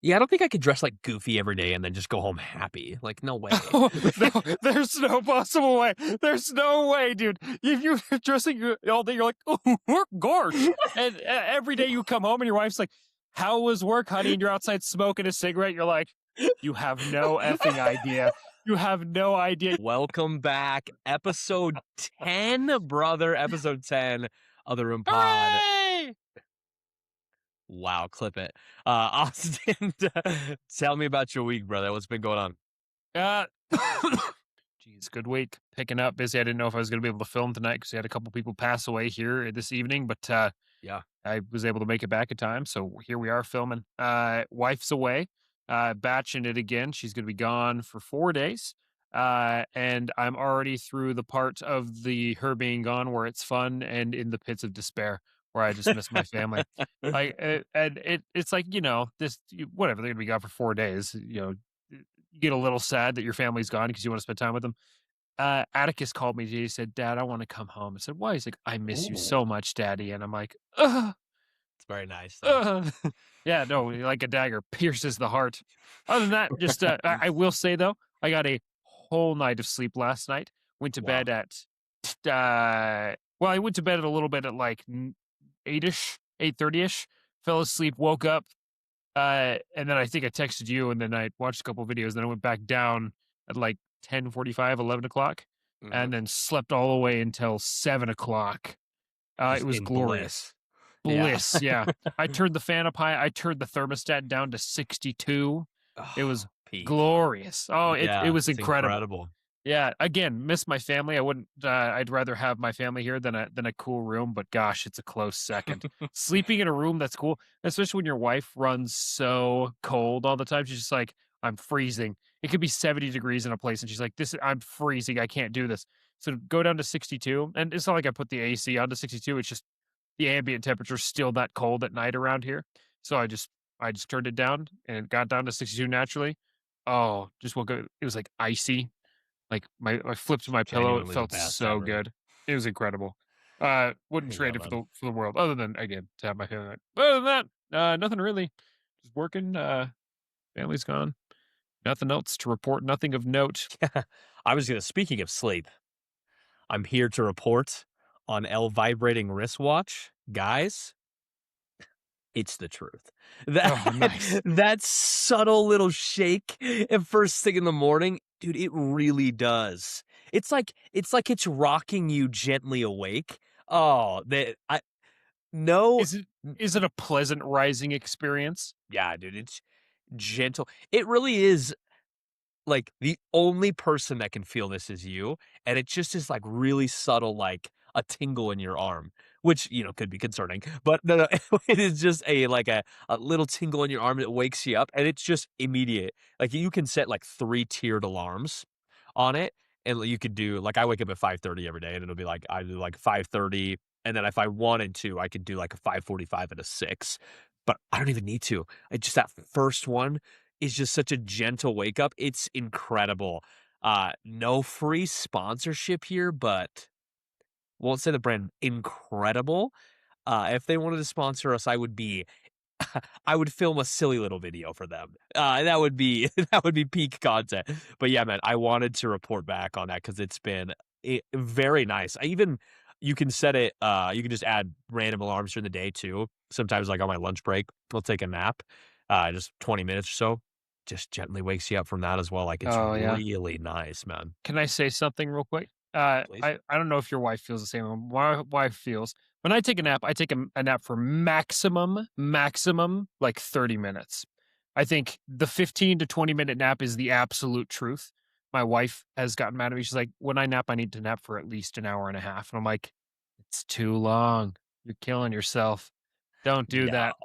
Yeah, I don't think I could dress, like, goofy every day and then just go home happy. Like, no way. Oh, no, there's no possible way. There's no way, dude. If you're dressing all day, you're like, oh, gosh. And every day you come home and your wife's like, how was work, honey? And you're outside smoking a cigarette. You're like, you have no effing idea. You have no idea. Welcome back. Episode 10, brother. Episode 10 of the Room Pod. Hooray! Wow, clip it. Austin, tell me about your week, brother. What's been going on? Uh, Geez, good week. Picking up busy. I didn't know if I was going to be able to film tonight because we had a couple people pass away here this evening, but Yeah. I was able to make it back in time. So here we are filming. Wife's away, batching it again. She's going to be gone for 4 days. And I'm already through the part of her being gone where it's fun and in the pits of despair where I just miss my family. It's like, whatever, they're going to be gone for 4 days. You get a little sad that your family's gone because you want to spend time with them. Atticus called me today. He said, "Dad, I want to come home." I said, "Why?" He's like, "I miss you Ooh. so much, Daddy." And I'm like, ugh, It's very nice, though. ugh. Yeah, no, like a dagger pierces the heart. Other than that, just I will say though, I got a whole night of sleep last night. Went to Wow. bed at I went to bed at a little bit at like 8ish, 8:30ish. Fell asleep, woke up, and then I think I texted you, and then I watched a couple videos. Then I went back down at like 10:45, 11 o'clock, Mhm. and then slept all the way until 7 o'clock. It Just was in glorious. bliss. Yeah. Bliss, yeah. I turned the fan up high. I turned the thermostat down to 62. It was Oh, peak. glorious. Oh, it Yeah, was it's incredible. incredible. Yeah, again, miss my family. I wouldn't. I'd rather have my family here than a cool room. But gosh, it's a close second. Sleeping in a room that's cool, especially when your wife runs so cold all the time. She's just like, I'm freezing. It could be 70 degrees in a place, and she's like, I'm freezing. I can't do this. So go down to 62, and it's not like I put the AC on to 62. It's just the ambient temperature is still that cold at night around here. So I just turned it down and it got down to 62 naturally. Oh, just woke up. It was like icy, like, I flipped my pillow, it Genuinely the felt best so ever. good. It was incredible. Wouldn't Yeah, trade it for man. the world, other than, again, to have my family. But other than that, nothing really. Just working, family's gone. Nothing else to report, nothing of note. I was gonna speaking of sleep, I'm here to report on L vibrating wristwatch. Guys, it's the truth. That Oh, nice. that subtle little shake at first thing in the morning, dude, it really does. It's like it's rocking you gently awake. Oh, that I no Is it is it a pleasant rising experience? yeah, dude, it's gentle. It really is like the only person that can feel this is you, and it just is like really subtle, like a tingle in your arm, which could be concerning. But no, it is just a little tingle in your arm that wakes you up, and it's just immediate. Like you can set like three tiered alarms on it, and you could do like I wake up at 5:30 every day, and it'll be like I do like 5:30, and then if I wanted to, I could do like a 5:45 and a 6. But I don't even need to. I just that first one is just such a gentle wake up. It's incredible. No free sponsorship here, but won't say the brand incredible. If they wanted to sponsor us, I would film a silly little video for them. That would be that would be peak content. But yeah, man, I wanted to report back on that because it's been very nice. You can set it. You can just add random alarms during the day too. Sometimes, like on my lunch break, I'll take a nap, just 20 minutes or so. Just gently wakes you up from that as well. Like it's Oh, yeah. really nice, man. Can I say something real quick? Please. I don't know if your wife feels the same way. My wife feels when I take a nap, I take a nap for maximum like 30 minutes. I think the 15 to 20-minute nap is the absolute truth. My wife has gotten mad at me. She's like, when I nap, I need to nap for at least an hour and a half. And I'm like, it's too long. You're killing yourself. Don't do No, that.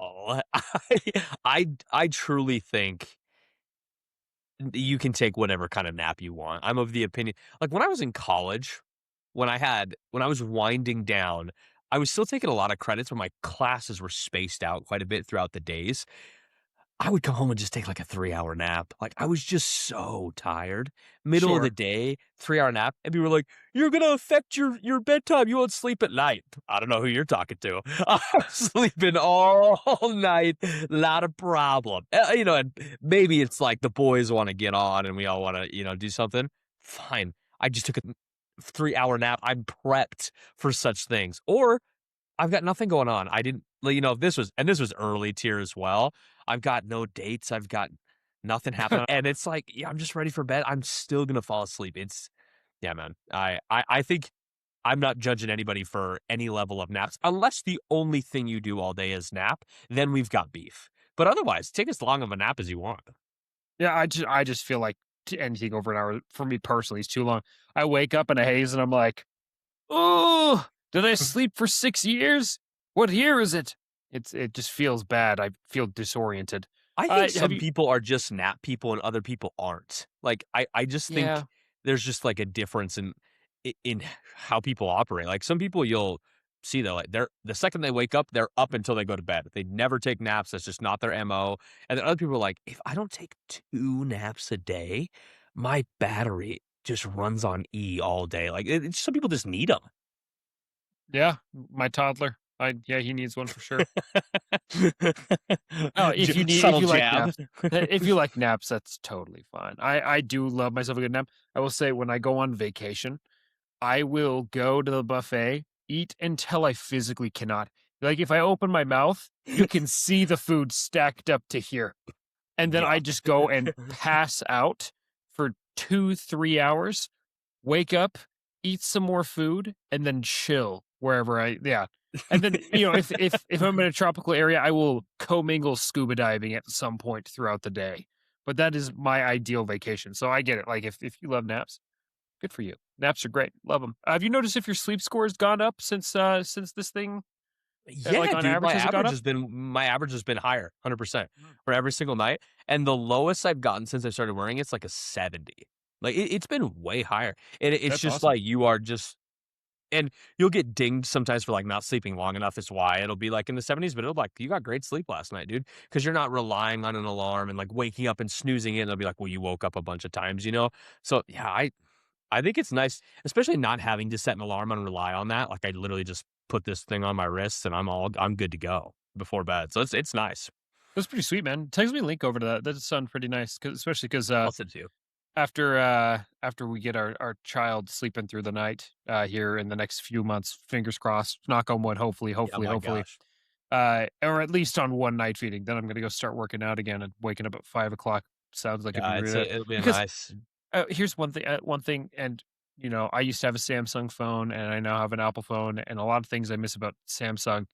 I truly think you can take whatever kind of nap you want. I'm of the opinion like, when I was in college, when I was winding down, I was still taking a lot of credits, but my classes were spaced out quite a bit throughout the days. I would come home and just take, like, a 3-hour nap. Like, I was just so tired. Middle of the Sure. day, 3-hour nap, and people were like, "You're gonna affect your bedtime, you won't sleep at night." I don't know who you're talking to. I'm sleeping all night, not a problem. And maybe it's like the boys wanna get on and we all wanna, do something. Fine. I just took a 3-hour nap. I'm prepped for such things. Or I've got nothing going on. I didn't like, if this was early tier as well. I've got no dates. I've got nothing happening. And it's like, yeah, I'm just ready for bed. I'm still gonna fall asleep. Yeah, man. I think I'm not judging anybody for any level of naps, unless the only thing you do all day is nap, then we've got beef. But otherwise, take as long of a nap as you want. Yeah, I just feel like anything over an hour for me personally is too long. I wake up in a haze and I'm like, "Oh, did I sleep for 6 years? What year is it?" It just feels bad. I feel disoriented. I think Have some you people are just nap people and other people aren't. Like, I just think Yeah. there's just, like, a difference in how people operate. Like, some people you'll see that, like, the second they wake up, they're up until they go to bed. They never take naps, that's just not their MO, and then other people are like, "If I don't take 2 naps a day, my battery just runs on E all day." Like, some people just need them. Yeah, my toddler. Yeah, he needs one for sure. Oh, if Subtle you like jab. naps, if you like naps, that's totally fine. I do love myself a good nap. I will say when I go on vacation, I will go to the buffet, eat until I physically cannot. Like if I open my mouth, you can see the food stacked up to here. And then Yeah. I just go and pass out for 2, 3 hours, wake up, eat some more food, and then chill wherever I yeah. And then, if I'm in a tropical area, I will commingle scuba diving at some point throughout the day. But that is my ideal vacation. So I get it. Like if you love naps, good for you. Naps are great. Love them. Have you noticed if your sleep score has gone up since this thing? Like Yeah, on dude, average, has it gone up? my average has been higher, 100% Mm. for every single night, and the lowest I've gotten since I started wearing it's like a 70. Like, it's been way higher, and it's That's just awesome. like you are just and you'll get dinged sometimes for, like, not sleeping long enough is why it'll be, like, in the 70s, but it'll be like, "You got great sleep last night, dude, because 'cause you're not relying on an alarm and, like, waking up and snoozing it, and they'll be like, "Well, you woke up a bunch of times," you know? So, yeah, I think it's nice, especially not having to set an alarm and rely on that. Like, I literally just put this thing on my wrist and I'm good to go before bed. So it's nice. That's pretty sweet, man. Text me a link over to that. That does sound pretty nice, especially because I'll send it to you. after we get our child sleeping through the night here in the next few months, fingers crossed, knock on wood, hopefully, Yeah, hopefully, my hopefully, gosh. or at least on one night feeding. Then I'm gonna go start working out again and waking up at 5 o'clock. Sounds like it'd be Yeah, really it'll be a because nice. here's one thing, and I used to have a Samsung phone, and I now have an Apple phone, and a lot of things I miss about Samsung.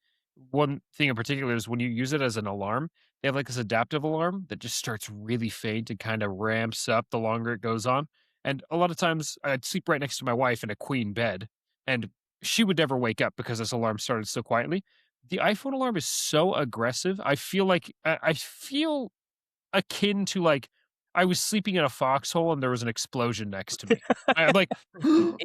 One thing in particular is when you use it as an alarm, they have like this adaptive alarm that just starts really faint and kind of ramps up the longer it goes on. And a lot of times I'd sleep right next to my wife in a queen bed, and she would never wake up because this alarm started so quietly. The iPhone alarm is so aggressive. I feel like I feel akin to, like, I was sleeping in a foxhole and there was an explosion next to me. I'm like,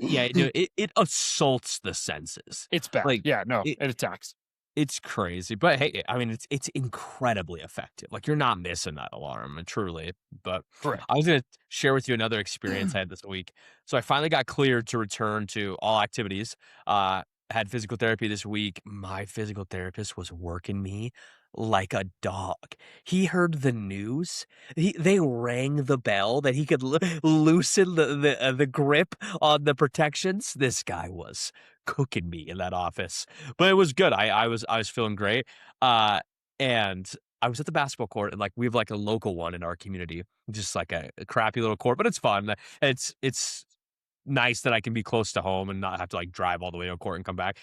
Yeah, dude, it assaults the senses. "It's bad." Like, Yeah, no, it it attacks. it's crazy, but hey, I mean, it's incredibly effective. Like, you're not missing that alarm, truly. But I Correct. was gonna share with you another experience I had this week. So I finally got cleared to return to all activities. Had physical therapy this week. My physical therapist was working me like a dog. He heard the news. They rang the bell that he could loosen the grip on the protections. This guy was cooking me in that office. But it was good. I was feeling great. And I was at the basketball court, and, like, we have, like, a local one in our community, just like a crappy little court, but it's fun. It's nice that I can be close to home and not have to, like, drive all the way to a court and come back.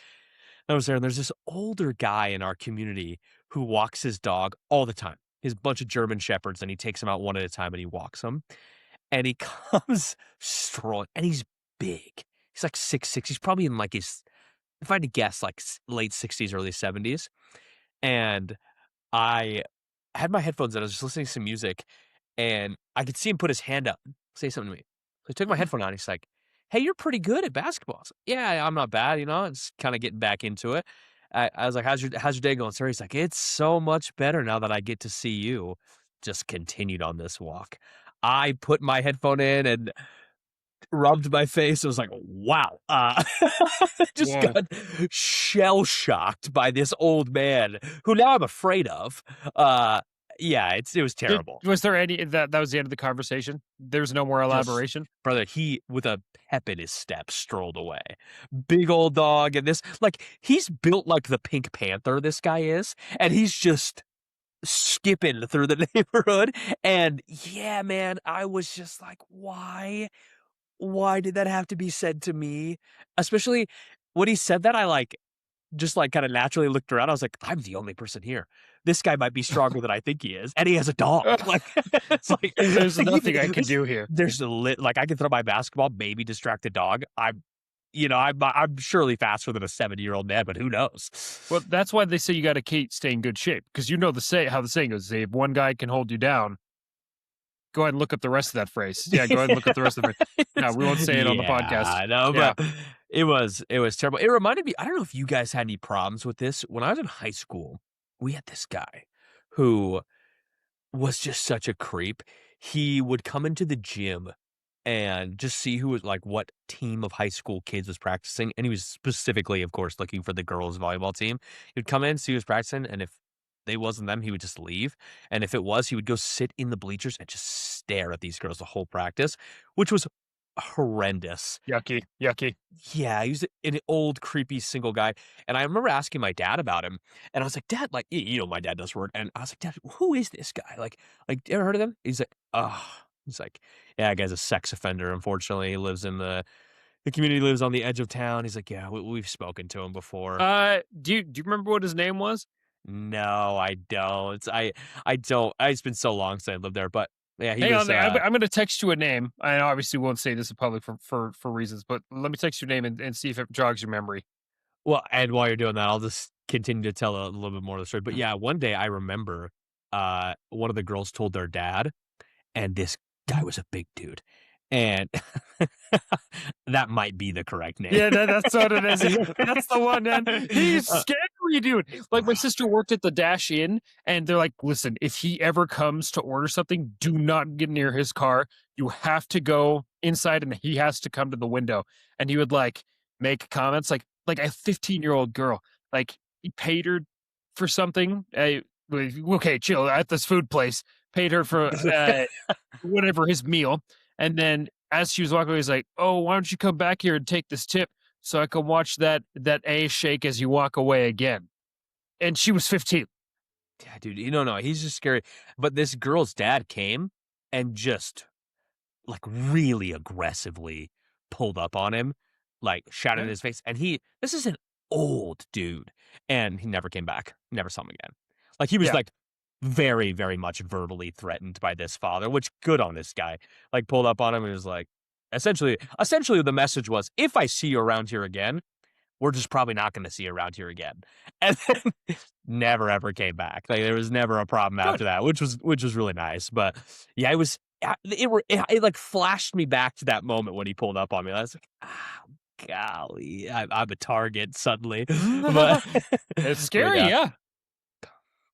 I was there, and there's this older guy in our community who walks his dog all the time. He has a bunch of German Shepherds, and he takes them out one at a time, and he walks them. And he comes strolling, and he's big. He's like 6'6". He's probably in, like, his if I had to guess, like, late 60s, early 70s, and I had my headphones in, I was just listening to some music, and I could see him put his hand up, say something to me. So I took my headphone out, he's like, "Hey, you're pretty good at basketball." I was like, "Yeah, I'm not bad, it's kinda getting back into it." I was like, "How's your day going, sir?" He's like, "It's so much better now that I get to see you." just continued on this walk. I put my headphone in and rubbed my face. I was like, wow. Just Whoa. got shell shocked by this old man who now I'm afraid of. Yeah, it was terrible. Was there any that was the end of the conversation? There's no more Just elaboration? brother, he with a pep in his step strolled away. Big old dog and this like he's built like the Pink Panther, this guy is, and he's just skipping through the neighborhood. And yeah, man, I was just like, why? Why did that have to be said to me? Especially when he said that, I like just like kind of naturally looked around. I was like, I'm the only person here. This guy might be stronger than I think he is, and he has a dog. Like it's like There's nothing I can there's, do here. there's a lit like I can throw my basketball, maybe distract the dog. I'm surely faster than a 70-year-old man, but who knows? Well, that's why they say you got to stay in good shape because you know how the saying goes. If one guy can hold you down, go ahead and look up the rest of that phrase. Yeah, go ahead and look up the rest of the phrase. No, we won't say it on the podcast. I know, Yeah. but it was terrible. It reminded me. I don't know if you guys had any problems with this when I was in high school. We had this guy who was just such a creep. He would come into the gym and just see who was like what team of high school kids was practicing. And he was specifically, of course, looking for the girls' volleyball team. He would come in, see who was practicing, and if they wasn't them, he would just leave. And if it was, he would go sit in the bleachers and just stare at these girls the whole practice, which was horrendous. Yucky, yucky. Yeah, he was an old, creepy single guy. And I remember asking my dad about him. And I was like, Dad, like, you know, my dad does work. And I was like, Dad, who is this guy? Like, you ever heard of him? He's like, oh, he's like, yeah, that guy's a sex offender. Unfortunately, he lives in the community lives on the edge of town. He's like, yeah, we've spoken to him before. Do you remember what his name was? No, I don't. I don't. It's been so long since I lived there, but yeah, he Hang was. on, I'm going to text you a name. I obviously won't say this in public for reasons, but let me text you a name and see if it jogs your memory. Well, and while you're doing that, I'll just continue to tell a little bit more of the story. But yeah, one day I remember, one of the girls told their dad, and this guy was a big dude, and that might be the correct name. Yeah, that's what it is. That's the one, man. He's scary, dude. Like my sister worked at the Dash Inn, and they're like, "Listen, if he ever comes to order something, do not get near his car. You have to go inside, and he has to come to the window." And he would like make comments like a 15-year-old girl, like he paid her for something. Okay, chill at this food place. Paid her for whatever his meal, and then as she was walking away, he's like, "Oh, why don't you come back here and take this tip so I can watch that A shake as you walk away again?" And she was 15. Yeah, dude, you don't know. He's just scary. But this girl's dad came and just like really aggressively pulled up on him, like shouted in Yeah. his face. And this is an old dude, and he never came back. Never saw him again. Like he was Yeah. like very, very much verbally threatened by this father, which good on this guy. Like pulled up on him and was like, essentially the message was, if I see you around here again, we're just probably not going to see you around here again. And then never ever came back. Like there was never a problem after that, which was really nice. But yeah, it like flashed me back to that moment when he pulled up on me. I was like, golly, I'm a target suddenly. But It's but scary, yeah, yeah.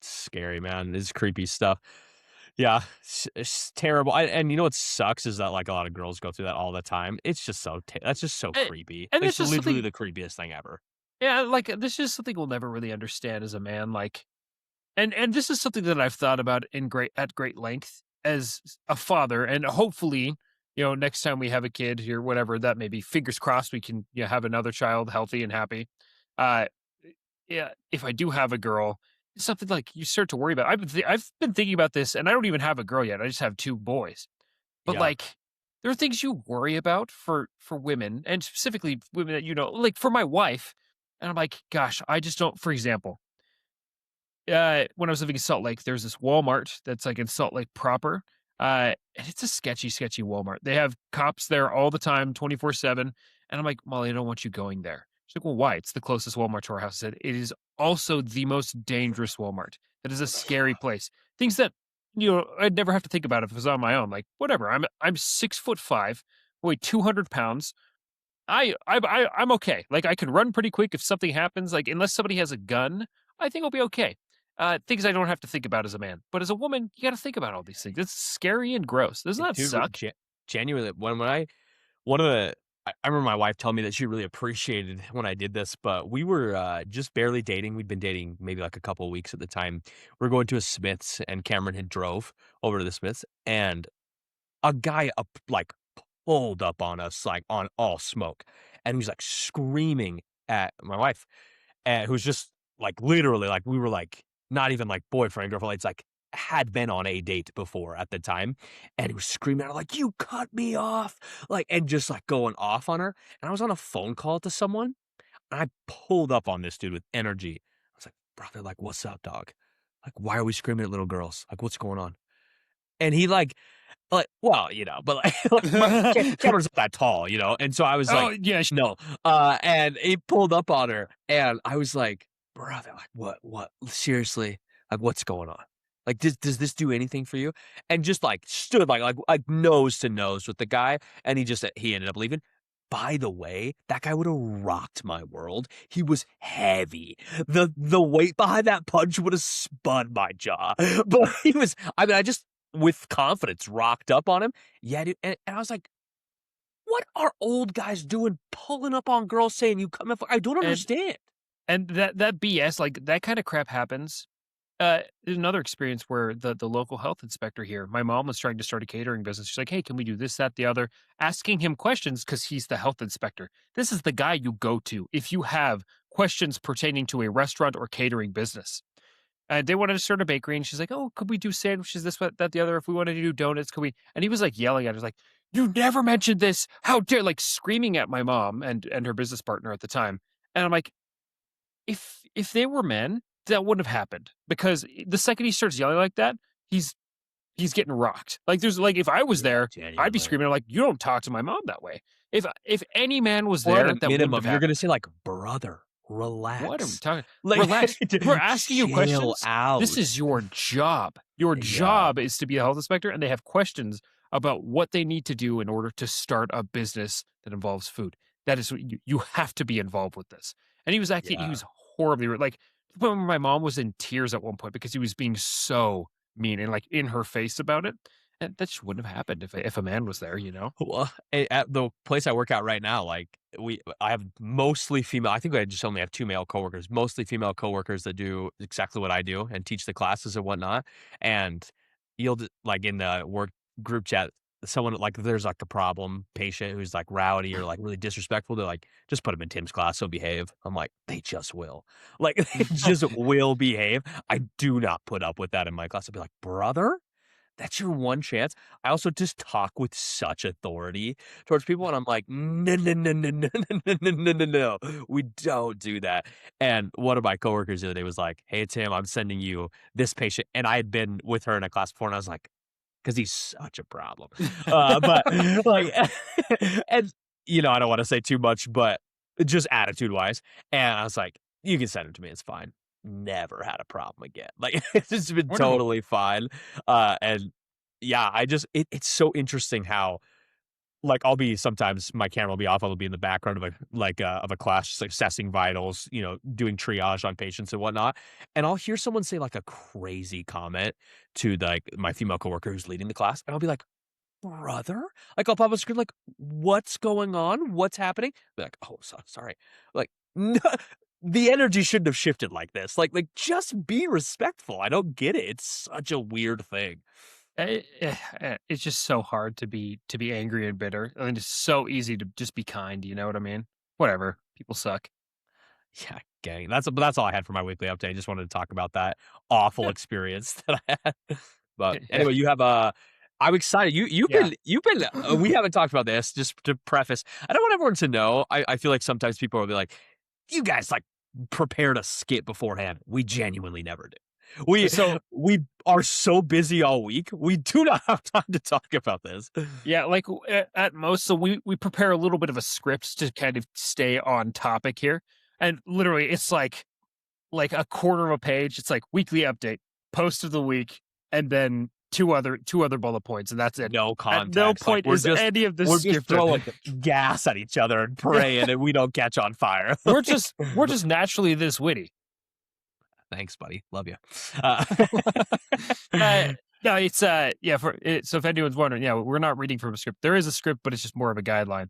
scary, man. It's creepy stuff. Yeah, it's terrible. And you know what sucks is that like a lot of girls go through that all the time. It's just that's just so And, creepy. and Like, it's it's just literally something, the creepiest thing ever. yeah, like this is something we'll never really understand as a man. Like, and this is something that I've thought about at great length as a father, and hopefully, next time we have a kid or whatever that may be, fingers crossed, we can have another child healthy and happy. Uh, yeah, if I do have a girl, it's something like you start to worry about. I've been thinking about this, and I don't even have a girl yet. I just have two boys, but Yeah. like there are things you worry about for women, and specifically women that like for my wife, and I'm like, gosh, I just don't. For example, when I was living in Salt Lake, there's this Walmart that's like in Salt Lake proper. And it's a sketchy, sketchy Walmart. They have cops there all the time, 24/7. And I'm like, Molly, I don't want you going there. She's like, well, why? It's the closest Walmart to our house. I said, it is also the most dangerous Walmart. It is a scary place. Things that, I'd never have to think about if it was on my own. Like, whatever. I'm 6'5", weigh 200 pounds. I'm okay. Like I can run pretty quick if something happens. Like unless somebody has a gun, I think I'll be okay. things I don't have to think about as a man. But as a woman, you got to think about all these things. It's scary and gross. Doesn't that Dude, suck? genuinely, when I one of the I remember my wife telling me that she really appreciated when I did this, but we were, just barely dating. We'd been dating maybe, like, a couple of weeks at the time. We're going to a Smith's, and Cameron had drove over to the Smith's, and a guy like, pulled up on us, like, on all smoke, and he was, like, screaming at my wife, who's just, like, literally, like, we were, like, not even, like, boyfriend, girlfriend, it's, like, had been on a date before at the time, and he was screaming at her, like, "You cut me off!" Like, and just, like, going off on her, and I was on a phone call to someone, and I pulled up on this dude with energy. I was like, "Brother, like, what's up, dog? Like, why are we screaming at little girls? Like, what's going on?" And he, well, but, like like, my Cameron's not that tall, and so I was Oh like, yeah, "No," and he pulled up on her, and I was like, "Brother, like, what seriously, like, what's going on? Like, does this do anything for you?" And just, like, stood, like, nose to nose with the guy, and he ended up leaving. By the way, that guy would've rocked my world. He was heavy. The weight behind that punch would've spun my jaw, but I just with confidence rocked up on him. Yeah, dude, and I was like, "What are old guys doing pulling up on girls saying you come in for?" I don't and understand. that BS, like that kind of crap happens. There's another experience where the local health inspector here, my mom was trying to start a catering business. She's like, "Hey, can we do this, that, the other?" Asking him questions because he's the health inspector. This is the guy you go to if you have questions pertaining to a restaurant or catering business. They wanted to start a bakery, and she's like, "Oh, could we do sandwiches? This, what, that, the other. If we wanted to do donuts, could we?" And he was like yelling at her, like, "You never mentioned this! How dare!" Like screaming at my mom and her business partner at the time. And I'm like, if they were men, that wouldn't have happened because the second he starts yelling like that, he's he's getting rocked. Like there's like if I was Yeah, there, I'd be genuinely. screaming like, "You don't talk to my mom that way." If any man was Or at there, a that wouldn't have minimum, you're gonna happened. say like, "Brother, What are we relax." talking? Like, Relax. We're asking you chill questions. This out. is your job. Your Yeah. job is to be a health inspector, and they have questions about what they need to do in order to start a business that involves food. That is what you have to be involved with this. And he was acting. He Yeah. was horribly like. To the point where my mom was in tears at one point because he was being so mean and like in her face about it. And that just wouldn't have happened if a man was there, you know. Well, at the place I work at right now, like, I have mostly female. I think I just only have 2 male coworkers, mostly female coworkers that do exactly what I do and teach the classes and whatnot, and like, in the work group chat, someone like, there's, like, a problem patient who's, like, rowdy or, like, really disrespectful, they're like, "Just put him in Tim's class, he'll behave." I'm like, "They just will." Like, they just will behave. I do not put up with that in my class. I'll be like, "Brother? That's your one chance." I also just talk with such authority towards people, and I'm like, "No, no, no, no, no, no, no, no, no, no, no. We don't do that." And one of my coworkers the other day was like, "Hey, Tim, I'm sending you this patient," and I had been with her in a class before, and I was like, "'Cause he's such a problem." But, like, and, I don't wanna say too much, but just attitude-wise, and I was like, "You can send him to me, it's fine." Never had a problem again. Like, it's just been Wonderful. totally fine, and yeah, it's so interesting how, like, I'll be sometimes my camera will be off, I'll be in the background of a class just assessing vitals, doing triage on patients and whatnot, and I'll hear someone say, like, a crazy comment to, like, my female coworker who's leading the class, and I'll be like, "Brother?" Like, I'll pop up screen like, "What's going on? What's happening?" Be like, "Oh, sorry." Like, no, the energy shouldn't have shifted like this. Like, just be respectful. I don't get it. It's such a weird thing. It's just so hard to be angry and bitter. I mean, it's so easy to just be kind. You know what I mean? Whatever. People suck. Yeah, gang. That's all I had for my weekly update. I just wanted to talk about that awful Yeah. experience that I had. But Yeah. anyway, I'm excited. Yeah. You've been we haven't talked about this, just to preface. I don't want everyone to know. I feel like sometimes people will be like, "You guys, like, prepared a skit beforehand." We genuinely never do. We So we are so busy all week. We do not have time to talk about this. yeah, like at most, so we prepare a little bit of a script to kind of stay on topic here, and literally, it's like a quarter of a page. It's like weekly update, post of the week, and then two other bullet points, and that's it. No At no context. Like, point is any of this we're just scripted. throwing gas at each other and praying and we don't catch on fire. We're just naturally this witty. Thanks, buddy. Love you. Uh, no, it's yeah. So if anyone's wondering, yeah, we're not reading from a script. There is a script, but it's just more of a guideline.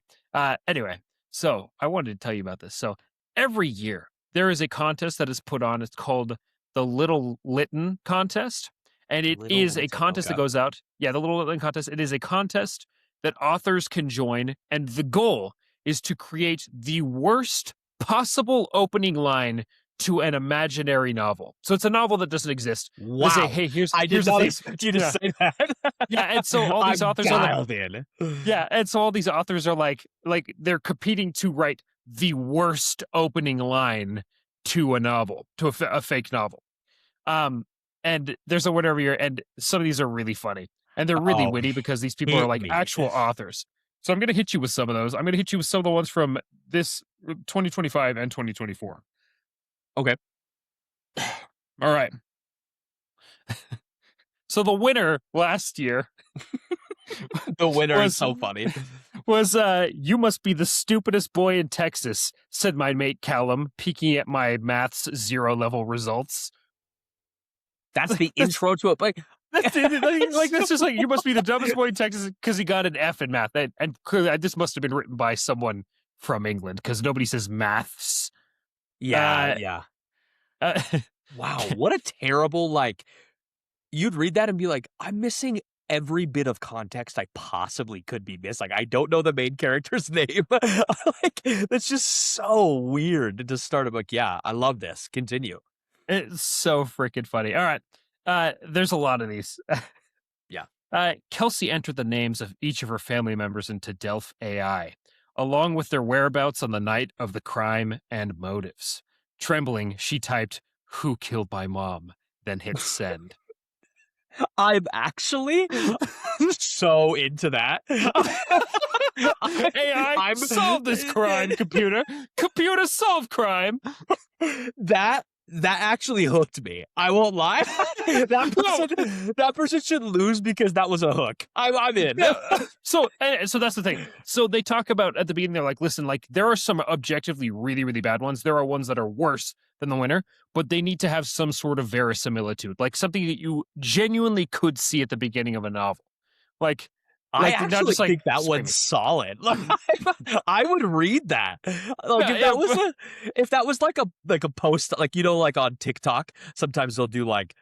Anyway, so I wanted to tell you about this. So every year there is a contest that is put on. It's called the Little Lytton Contest, and it Little is a Lytton, contest that okay. goes out. Yeah, the Little Lytton Contest. It is a contest that authors can join, and the goal is to create the worst possible opening line to an imaginary novel. So it's a novel that doesn't exist. They say, Wow. hey, here's I did here's the not thing. expect you to Yeah. say that. Yeah, and so all these I'm authors are like, dialed in. yeah, and so all these authors are like they're competing to write the worst opening line to a novel, to a fake novel. And there's a winner every year, and some of these are really funny and they're really Oh, witty because these people are hit like me. actual authors. So I'm gonna hit you with some of those. I'm gonna hit you with some of the ones from this 2025 and 2024. Okay. All right. So the winner last year The winner was is so funny. was you must be the stupidest boy in Texas, said my mate Callum, peeking at my maths 0 level results. That's the intro to it. That's that's just like you must be the dumbest boy in Texas because he got an F in math. And clearly this must have been written by someone from England because nobody says maths. Yeah, Uh, yeah. uh, Wow, what a terrible, like, you'd read that and be like, I'm missing every bit of context I possibly could be missed. Like, I don't know the main character's name. Like, that's just so weird to start a book. Yeah, I love this. Continue. it's so freaking funny. All right. There's a lot of these. Yeah. Kelsey entered the names of each of her family members into Delph AI, along with their whereabouts on the night of the crime and motives. Trembling, she typed, "Who killed my mom?" then hit send. I'm actually so into that. AI, solve this crime, computer. Computer, solve crime. That actually hooked me. I won't lie. That person should lose because that was a hook. I'm in. Yeah. So that's the thing. So they talk about at the beginning, they're like, listen, like there are some objectively really, really bad ones. There are ones that are worse than the winner, but they need to have some sort of verisimilitude, like something that you genuinely could see at the beginning of a novel. Like I not actually just, like, think that screaming. one's solid. Like, I would read that. Like Yeah, if yeah, that was like a post, like like on TikTok, sometimes they'll do like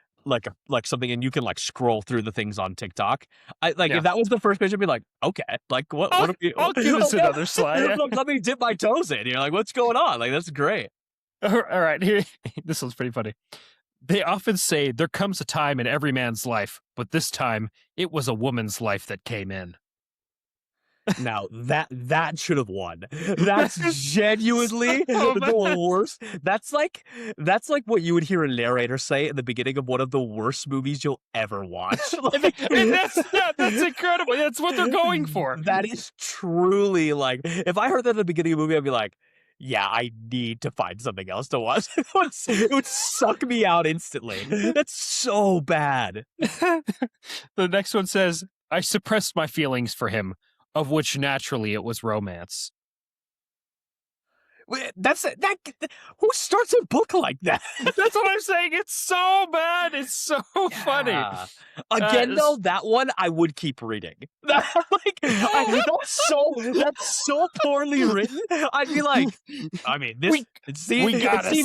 something and you can like scroll through the things on TikTok. Yeah. If that was the first page, I'd be like, okay, like what I'll, are we, I'll give this another slide. let me dip my toes in. You're like, what's going on? Like that's great. All right, here. This one's pretty funny. They often say there comes a time in every man's life, but this time it was a woman's life that came in. Now that should have won. That's genuinely So the bad. worst. That's like what you would hear a narrator say at the beginning of one of the worst movies you'll ever watch. And that's incredible. That's what they're going for. That is truly like if I heard that at the beginning of a movie, I'd be like, yeah, I need to find something else to watch. It would suck me out instantly. That's so bad. The next one says, I suppressed my feelings for him, of which naturally it was romance. That who starts a book like that? That's what I'm saying. It's so bad. It's so funny. Yeah. Again, though, that one I would keep reading. That's so poorly written. I'd be like, I mean, we it seems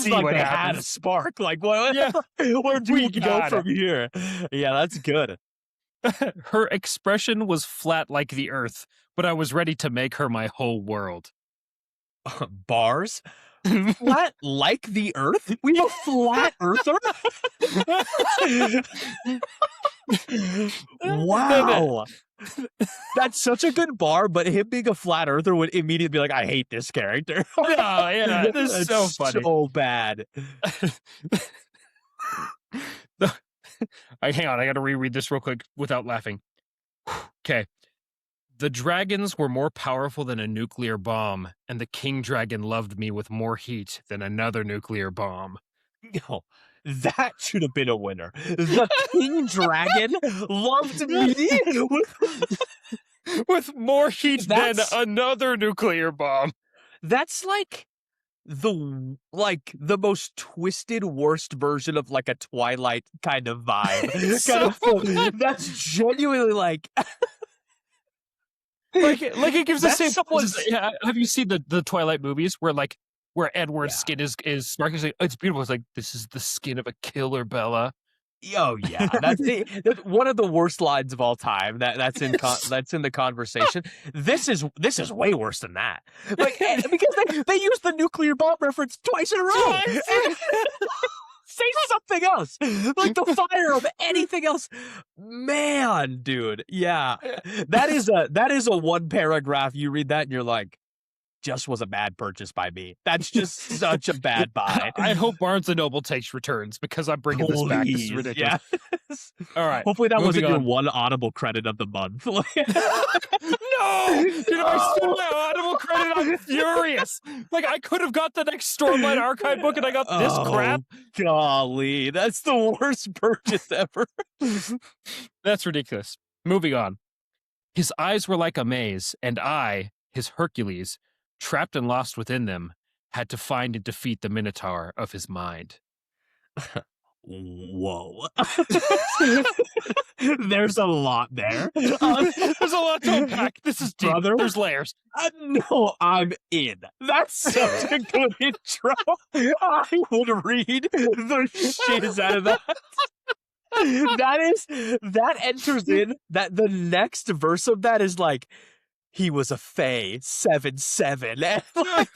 see like what they had a happens. spark. Like, what? Yeah. Where do We we go got from here? Yeah, that's good. Her expression was flat like the earth, but I was ready to make her my whole world. Bars. Flat like the earth? We have a flat earther? Wow. That's such a good bar, but him being a flat earther would immediately be like, I hate this character. Oh, yeah, this is so funny. So bad. Hang on, I gotta reread this real quick without laughing. Okay. The dragons were more powerful than a nuclear bomb, and the king dragon loved me with more heat than another nuclear bomb. No, that should have been a winner. The king dragon loved me With more heat than That's- another nuclear bomb. That's like the most twisted, worst version of like a Twilight kind of vibe. It's kind so of bad. that's genuinely like Like it gives the that's same. someone's Yeah, have you seen the Twilight movies where Edward's yeah. skin is sparkling? It's like, "Oh, it's beautiful." It's like, this is the skin of a killer, Bella. Oh yeah, that's one of the worst lines of all time. That's in the conversation. This is way worse than that. Like because they use the nuclear bomb reference twice in a row. Twice. Say something else, like the fire of anything else. Man, dude, yeah, that is a one paragraph. You read that and you're like, just was a bad purchase by me. That's just such a bad buy. I hope Barnes and Noble takes returns because I'm bringing this back. This is Please, ridiculous. yes. All right, Hopefully that wasn't moving your on. one Audible credit of the month. No, dude, if I spend my Audible credit, I'm furious. Like I could have got the next Stormlight Archive book, and I got this crap. Golly, that's the worst purchase ever. That's ridiculous. Moving on. His eyes were like a maze, and I, his Hercules, trapped and lost within them, had to find and defeat the Minotaur of his mind. Whoa. There's a lot there. There's a lot to unpack. This is deep. Brother? There's layers. No, I'm in. That's such a good intro. I would read the shiz out of that. That enters in that the next verse of that is like, he was a Fae 7-7. And like,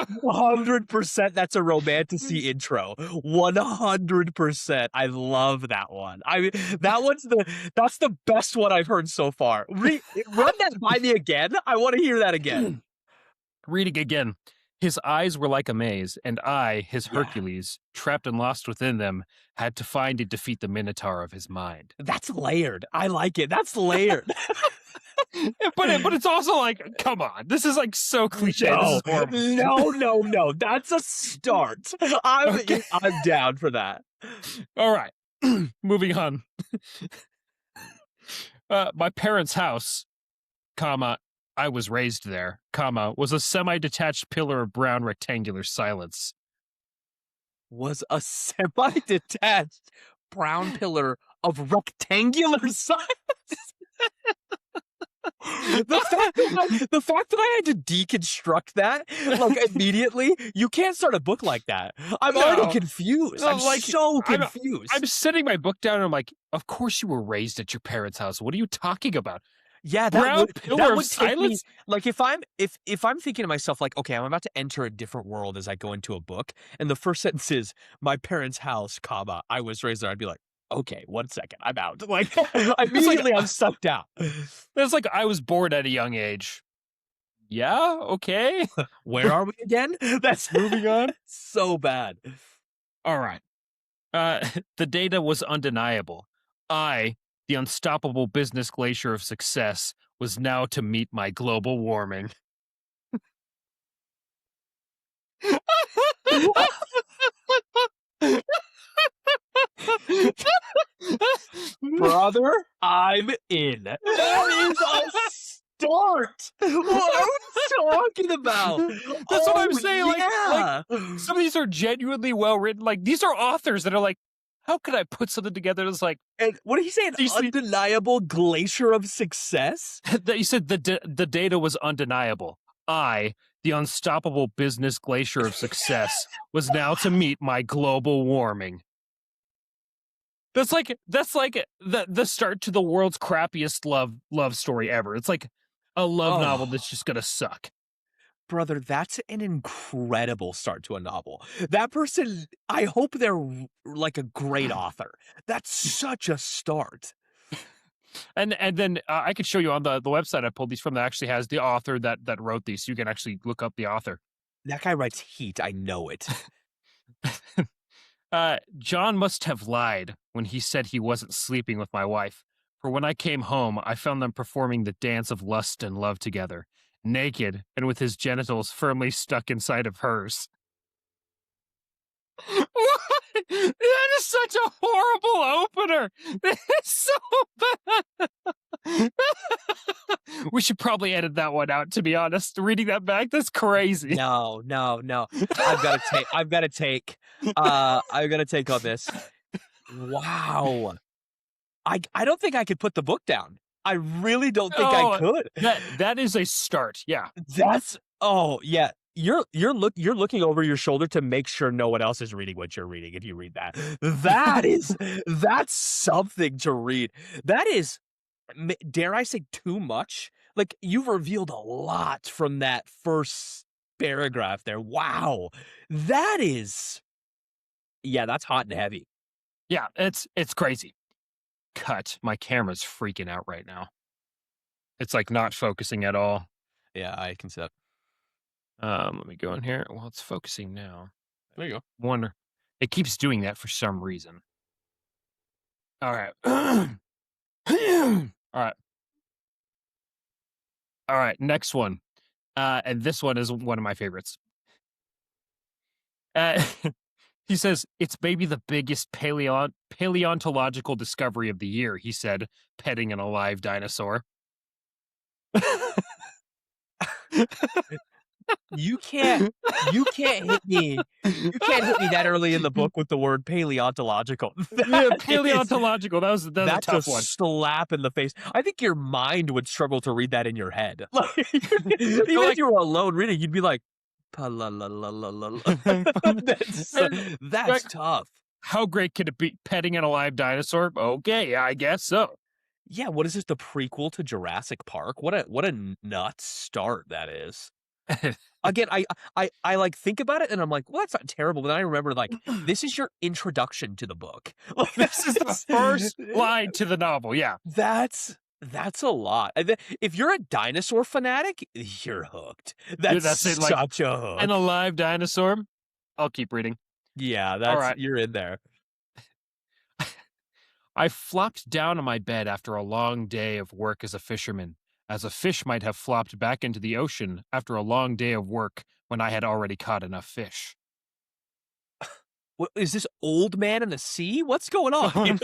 100% that's a romantasy intro. 100%. I love that one. I mean, that's the best one I've heard so far. Run that by me again. I want to hear that again. Reading again. His eyes were like a maze, and I, his Yeah. Hercules, trapped and lost within them, had to find and defeat the Minotaur of his mind. That's layered. I like it. That's layered. But it's also like, come on, this is like so cliche. This is horrible. No. That's a start. I'm down for that. All right, moving on. My parents' house, comma, I was raised there, comma, was a semi-detached pillar of brown rectangular silence. Was a semi-detached brown pillar of rectangular size. The fact that I had to deconstruct that like immediately, you can't start a book like that. I'm already confused. No, I'm like, so confused. I'm setting my book down and I'm like, of course you were raised at your parents' house. What are you talking about? Yeah, Brown pillar of take me, silence? like if I'm thinking to myself like, okay, I'm about to enter a different world as I go into a book, and the first sentence is my parents' house, comma, I was raised there, I'd be like, okay, 1 second, I'm out. Like immediately I'm sucked out. It's like I was born at a young age. Yeah, okay. Where are we again? That's Moving on. so bad. All right. The data was undeniable. I, the unstoppable business glacier of success, was now to meet my global warming. Brother, I'm in. That is a start. What are we talking about? That's what I'm saying. Yeah. Like, some of these are genuinely well written. Like, these are authors that are like, how could I put something together that's like, and what did he say? An undeniable glacier of success? that you said the data was undeniable. I, the unstoppable business glacier of success, was now to meet my global warming. That's like the start to the world's crappiest love story ever. It's like a love novel that's just gonna suck. Brother, that's an incredible start to a novel. That person, I hope they're like a great author. That's such a start. And then I could show you on the website I pulled these from that actually has the author that wrote these, so you can actually look up the author. That guy writes heat. I know it. John must have lied when he said he wasn't sleeping with my wife. For when I came home, I found them performing the dance of lust and love together, naked and with his genitals firmly stuck inside of hers. What? That is such a horrible opener. That is so bad. We should probably edit that one out, to be honest. Reading that back, that's crazy. No, no, no. I've got to take. I've got to take. I've got to take on this. Wow. I don't think I could put the book down. I really don't think I Oh, could. that is a start. Yeah. That's yeah. You're looking over your shoulder to make sure no one else is reading what you're reading if you read that. That's something to read. That is, dare I say, too much. Like, you've revealed a lot from that first paragraph there. Wow. That is, yeah, that's hot and heavy. Yeah, it's crazy. Cut. My camera's freaking out right now. It's like not focusing at all. Yeah, I can see that. Let me go in here. Well, it's focusing now. There you go. Wonder. It keeps doing that for some reason. All right. All right. All right. Next one. And this one is one of my favorites. He says, it's maybe the biggest paleontological discovery of the year, he said, petting an alive dinosaur. You can't hit me. You can't hit me that early in the book with the word paleontological. Yeah, paleontological. That's a tough one. Slap in the face. I think your mind would struggle to read that in your head. Even if you were alone reading, you'd be like, that's tough. How great could it be? Petting an alive dinosaur? Okay, I guess so. Yeah, what is this? The prequel to Jurassic Park? What a nuts start that is. Again, I like think about it and I'm like, well, that's not terrible. But then I remember, like, this is your introduction to the book. Like, This is the first line to the novel. Yeah, that's a lot. If you're a dinosaur fanatic, you're hooked. That's it, like, such a hook. an alive dinosaur. I'll keep reading. Yeah, All right. you're in there. I flopped down on my bed after a long day of work as a fisherman, as a fish might have flopped back into the ocean after a long day of work when I had already caught enough fish. What is this, Old Man in the Sea? What's going on?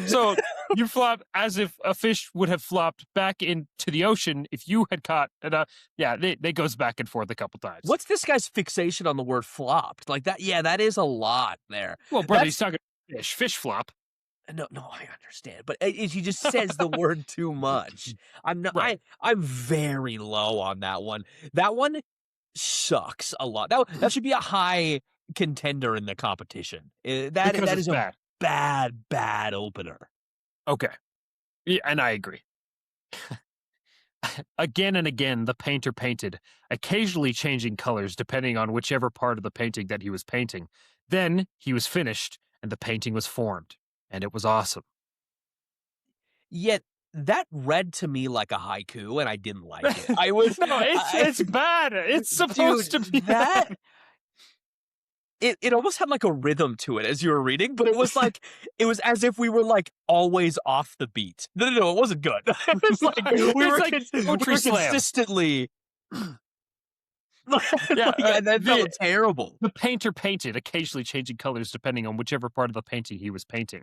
So you flop as if a fish would have flopped back into the ocean if you had caught enough. Yeah, they goes back and forth a couple times. What's this guy's fixation on the word flopped? Like that? Yeah, that is a lot there. Well, brother, he's talking fish flop. No, I understand, but he just says the word too much. I'm not. Right. I'm very low on that one. That one sucks a lot. That should be a high contender in the competition. That is bad. a bad opener. Okay, yeah, and I agree. Again and again, the painter painted, occasionally changing colors depending on whichever part of the painting that he was painting. Then he was finished, and the painting was formed. And it was awesome. Yet that read to me like a haiku, and I didn't like it. I was no, it's bad. It's supposed to be that. It almost had like a rhythm to it as you were reading, but it was like it was as if we were like always off the beat. No, it wasn't good. It was like we were consistently. And that felt terrible. The painter painted, occasionally changing colors depending on whichever part of the painting he was painting.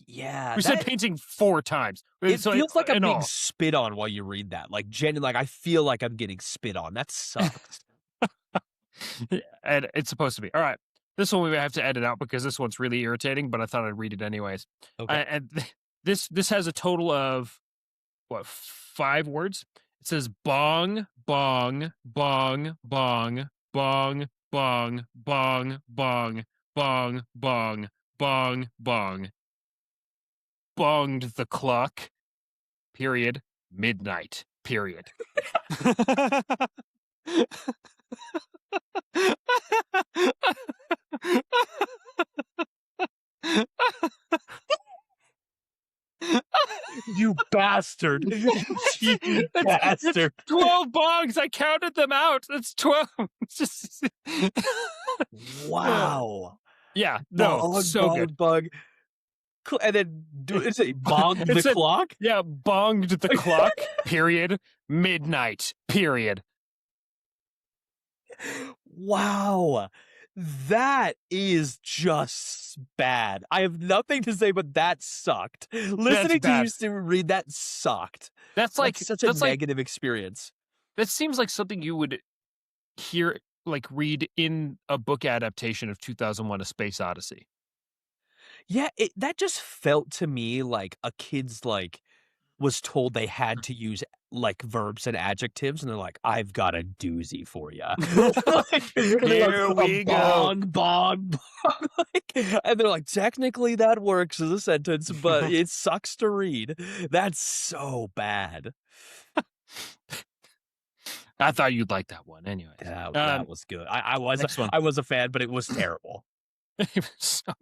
Yeah, we said painting 4 times. It feels like I'm being spit on while you read that. Like, genuinely, like I feel like I'm getting spit on. That sucks. And it's supposed to be. All right, this one we have to edit out because this one's really irritating. But I thought I'd read it anyways. Okay. And this has a total of 5 words. It says bong, bong, bong, bong, bong, bong, bong, bong, bong, bong, bong, bong. Bonged the clock. Period. Midnight. Period. You bastard. You bastard. 12 bongs. I counted them out. That's 12. Wow. Yeah. No. So good. Bug. And then is it bonged the clock? Yeah. Bonged the clock. Period. Midnight. Period. Wow. That is just bad. I have nothing to say, but that sucked. That's Listening to you bad. read that sucked. That's That's like such a that's like negative experience. that seems like something you would hear like read in a book adaptation of 2001: A Space Odyssey. Yeah, that just felt to me like a kid's like was told they had to use like verbs and adjectives, and they're like, "I've got a doozy for you." Like, they're like, Here a we go. bong, like, and they're like, technically that works as a sentence, but it sucks to read. That's so bad. I thought you'd like that one anyways. That was good. Next one. I was a fan, but it was terrible. It was so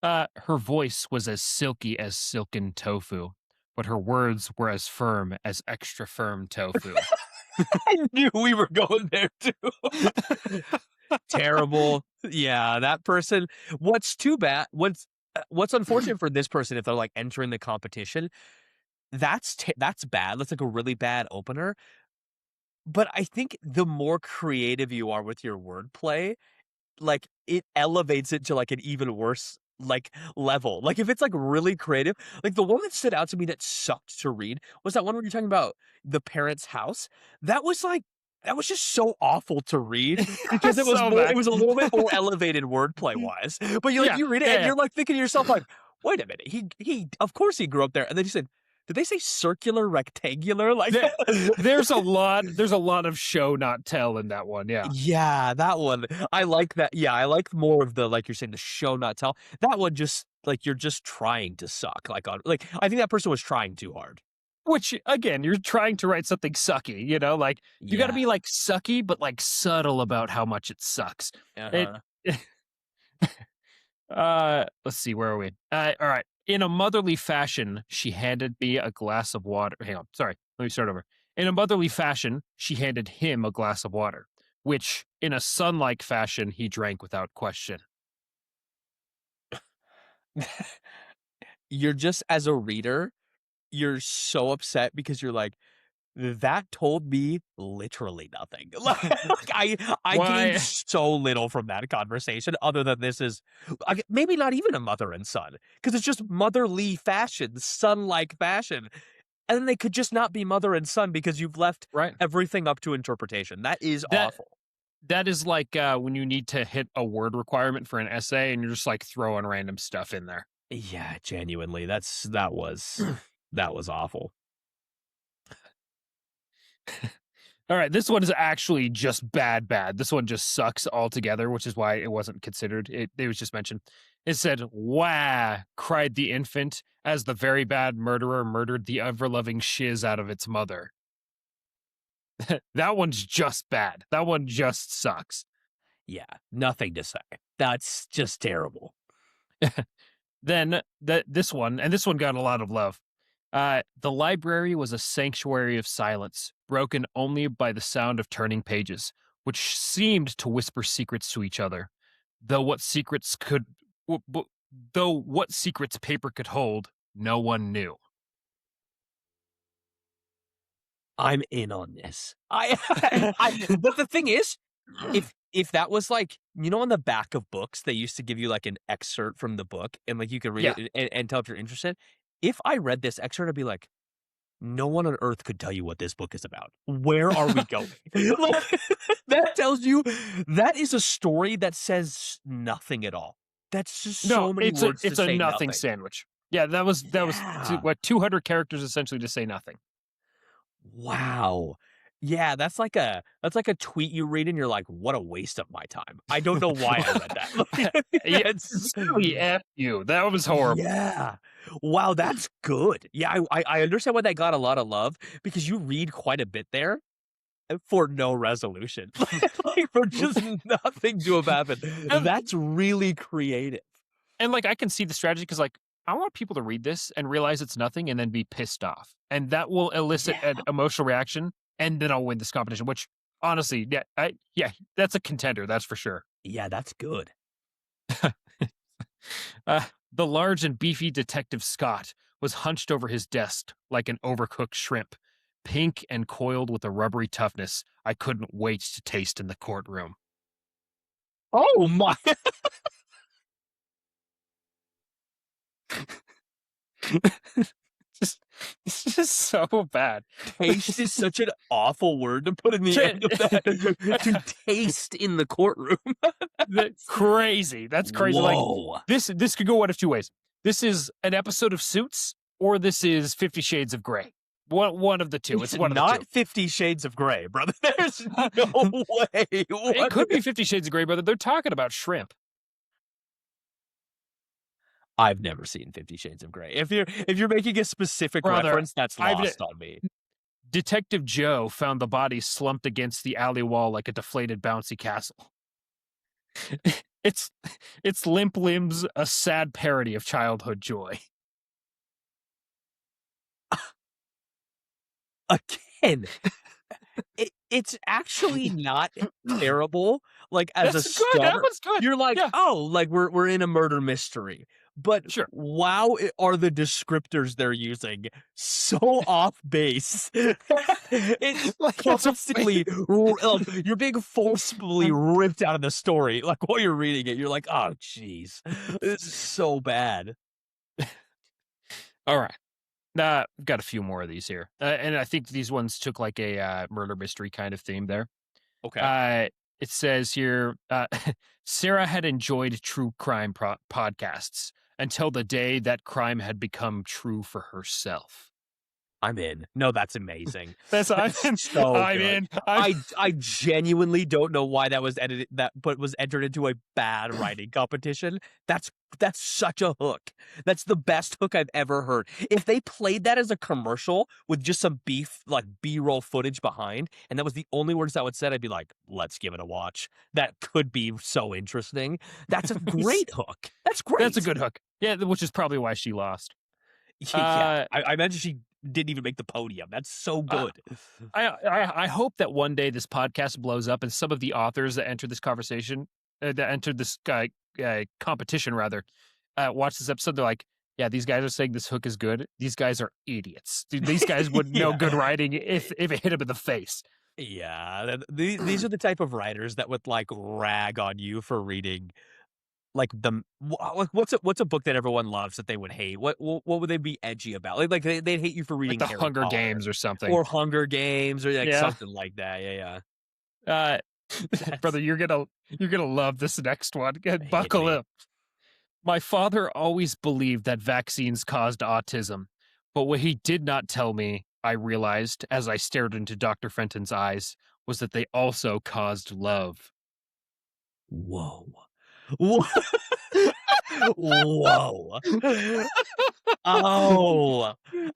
her voice was as silky as silken tofu, but her words were as firm as extra firm tofu. I knew we were going there too. Terrible. Yeah, that person. What's too bad? What's unfortunate for this person if they're like entering the competition? That's bad. That's like a really bad opener. But I think the more creative you are with your wordplay, like it elevates it to like an even worse like level. Like if it's like really creative, like the one that stood out to me that sucked to read was that one where you're talking about the parents' house. That was like that was just so awful to read because it was So more bad. it was a little bit more elevated wordplay wise. But you like Yeah, you read it yeah, and yeah. you're like thinking to yourself like, wait a minute, he of course he grew up there. And then he said, did they say circular, rectangular? Like There, there's a lot of show not tell in that one. Yeah. yeah, that one. I like that. Yeah, I like more of the like you're saying the show not tell. That one just like you're just trying to suck. Like on like I think that person was trying too hard. Which again, you're trying to write something sucky, you know, like you got to Yeah. be like sucky, but like subtle about how much it sucks. It, Uh-huh. let's see, where are we? All right. In a motherly fashion, she handed me a glass of water. Hang on, sorry. Let me start over. In a motherly fashion, she handed him a glass of water, which, in a son-like fashion, he drank without question. You're just as a reader, you're so upset because you're like that told me literally nothing. Like I gained Why? so little from that conversation other than this is maybe not even a mother and son because it's just motherly fashion, son-like fashion. And then they could just not be mother and son because you've left Right. everything up to interpretation. That is That awful. that is like when you need to hit a word requirement for an essay, and you're just like throwing random stuff in there. Yeah, genuinely. That was awful. All right, this one is actually just bad, bad. This one just sucks altogether, which is why it wasn't considered. It was just mentioned. It said, "Wah!" cried the infant as the very bad murderer murdered the ever-loving shiz out of its mother. That one's just bad. That one just sucks. Yeah, nothing to say. That's just terrible. Then this one, and this one got a lot of love. The library was a sanctuary of silence, broken only by the sound of turning pages, which seemed to whisper secrets to each other. Though what secrets could, though what secrets paper could hold, no one knew. I'm in on this. But the thing is, if that was like, you know, on the back of books, they used to give you like an excerpt from the book and like you could read Yeah, it and tell if you're interested. If I read this excerpt, I'd be like, no one on earth could tell you what this book is about. Where are we going? Like, that tells you that is a story that says nothing at all. That's just no, so many words to it's a say nothing nothing. sandwich. Yeah, that was Yeah. what 200 characters essentially to say nothing. Wow. Yeah, that's like a tweet you read and you're like, "What a waste of my time." I don't know why I read that. Yeah, That's really f you. That was horrible. yeah. Wow, that's good. Yeah, I understand why that got a lot of love because you read quite a bit there for no resolution. Like, for just nothing to have happened. And That's really creative. And, like, I can see the strategy because, like, I want people to read this and realize it's nothing and then be pissed off, and that will elicit Yeah. an emotional reaction, and then I'll win this competition, which honestly, yeah, that's a contender, that's for sure. Yeah, that's good. The large and beefy Detective Scott was hunched over his desk like an overcooked shrimp, pink and coiled with a rubbery toughness I couldn't wait to taste in the courtroom. Oh my! just, it's just so bad. Taste is such an awful word to put in the end of that. To taste in the courtroom. Crazy. That's crazy. Like Whoa. this could go one of two ways. This is an episode of Suits, or this is 50 Shades of Grey. One of the two. It's one of the two. Not 50 Shades of Grey, brother. There's no way. It could be 50 Shades of Grey, brother. They're talking about shrimp. I've never seen 50 Shades of Grey. If you're making a specific Brother, reference, that's lost on me. Detective Joe found the body slumped against the alley wall like a deflated bouncy castle. It's Limp Limbs, a sad parody of childhood joy. Again, it's actually not terrible. Like as That's a good. start, That was good. you're like, Yeah. oh, like we're in a murder mystery. But Sure. wow, are the descriptors they're using so off base? It's Like, constantly you're being forcibly ripped out of the story. Like while you're reading it, you're like, oh, jeez, this is so bad. All right. We've got a few more of these here. And I think these ones took like a murder mystery kind of theme there. Okay. It says here, Sarah had enjoyed true crime podcasts until the day that crime had become true for herself. I'm in. No, that's amazing. I'm in. So I'm good. in. I genuinely don't know why that was edited but was entered into a bad writing competition. That's such a hook. That's the best hook I've ever heard. If they played that as a commercial with just some B-roll footage behind, and that was the only words that would said, I'd be like, let's give it a watch. That could be so interesting. That's a great hook. That's great. That's a good hook. Yeah, which is probably why she lost. Yeah, I imagine she didn't even make the podium. That's so good. I hope that one day this podcast blows up and some of the authors that entered this conversation, that entered this competition rather, watch this episode. They're like, yeah, these guys are saying this hook is good. These guys are idiots. These guys wouldn't know good writing if it hit them in the face. Yeah, these are the type of writers that would like rag on you for reading like what's a book that everyone loves that they would hate? What would they be edgy about? Like they'd hate you for reading Like the Harry Hunger Potter Games or something, or Hunger Games or like Yeah. something like that. Yeah. Brother, you're gonna love this next one. Buckle me. up. My father always believed that vaccines caused autism, but what he did not tell me, I realized as I stared into Dr. Fenton's eyes, was that they also caused love. Whoa. Whoa. Whoa. Oh,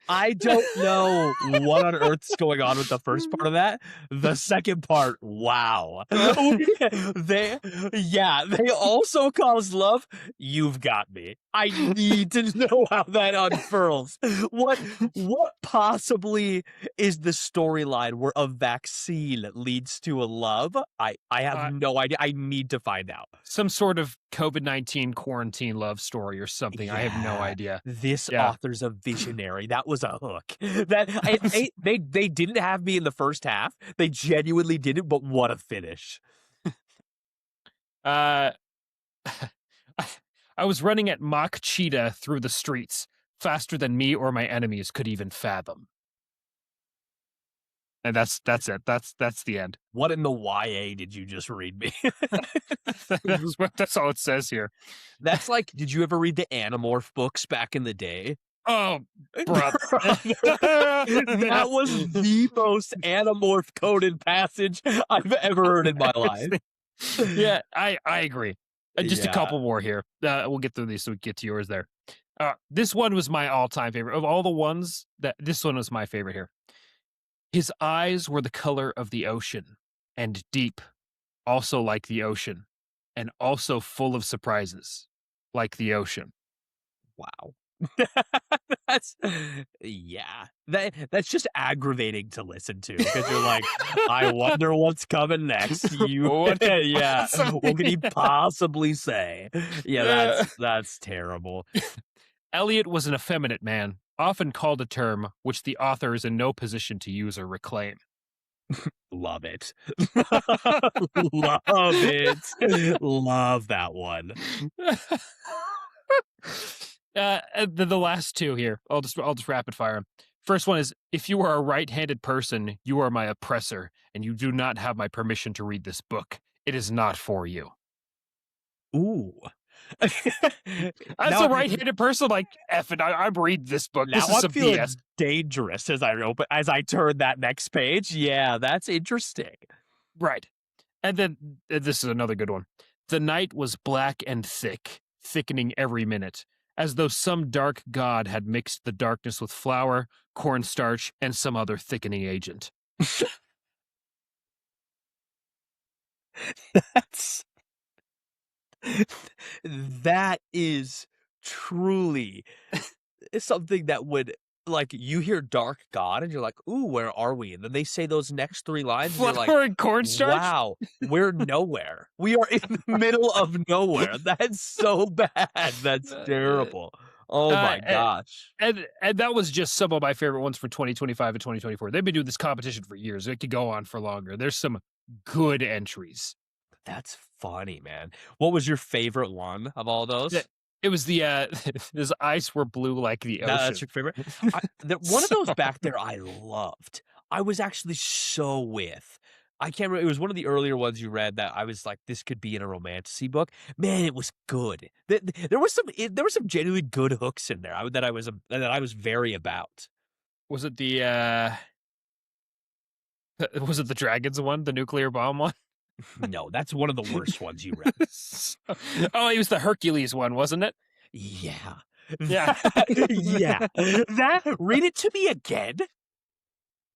I don't know what on earth's going on with the first part of that. The second part, wow. They also cause love. You've got me. I need to know how that unfurls. What possibly is the storyline where a vaccine leads to a love? I have no idea. I need to find out. Some sort of COVID-19 quarantine love story or something. I have no idea. This author's a visionary. That was a hook. They didn't have me in the first half. They genuinely didn't, but what a finish. I was running at Mach Cheetah through the streets, faster than me or my enemies could even fathom. And that's it. That's the end. What in the YA did you just read me? That's all it says here. That's like, did you ever read the Animorph books back in the day? Oh, brother. That was the most Animorph coded passage I've ever heard in my life. Yeah, I agree. Just a couple more here. We'll get through these so we get to yours there. This one was my all-time favorite. Of all the ones, this one was my favorite here. His eyes were the color of the ocean, and deep, also like the ocean, and also full of surprises, like the ocean. Wow. That's just aggravating to listen to because you're like, I wonder what's coming next. What can he possibly say? Yeah, that's terrible. Elliot was an effeminate man, often called a term which the author is in no position to use or reclaim. Love it. Love it. Love that one. And then the last two here, I'll just rapid fire 'em. First one is, if you are a right-handed person, you are my oppressor, and you do not have my permission to read this book. It is not for you. Ooh. As Now a I'm right-handed person, like, F it, I'm reading this book. now This is I'm some feeling BS. dangerous as I turn that next page. Yeah, that's interesting. Right. And then this is another good one. The night was black and thick, thickening every minute, as though some dark god had mixed the darkness with flour, cornstarch, and some other thickening agent. That's that is truly something that would like you hear dark god and you're like, "Ooh, where are we?" And then they say those next 3 lines and you're like, Flour and cornstarch? "Wow, we're nowhere. We are in the middle of nowhere." That's so bad. That's Uh, terrible. Oh my and, gosh. and that was just some of my favorite ones for 2025 and 2024. They've been doing this competition for years. It could go on for longer. There's some good entries. That's funny, man. What was your favorite one of all That those? it was the his eyes were blue like the That's ocean. your favorite? One of So those back there I loved. I was actually so with. I can't remember. It was one of the earlier ones you read that I was like, this could be in a romantasy book. Man, it was good. There were some genuinely good hooks in there that I was very about. was it the was it the dragons one, the nuclear bomb one? No, that's one of the worst ones you read. So- oh, it was the Hercules one, wasn't it? Yeah. Yeah. Yeah. Read it to me again.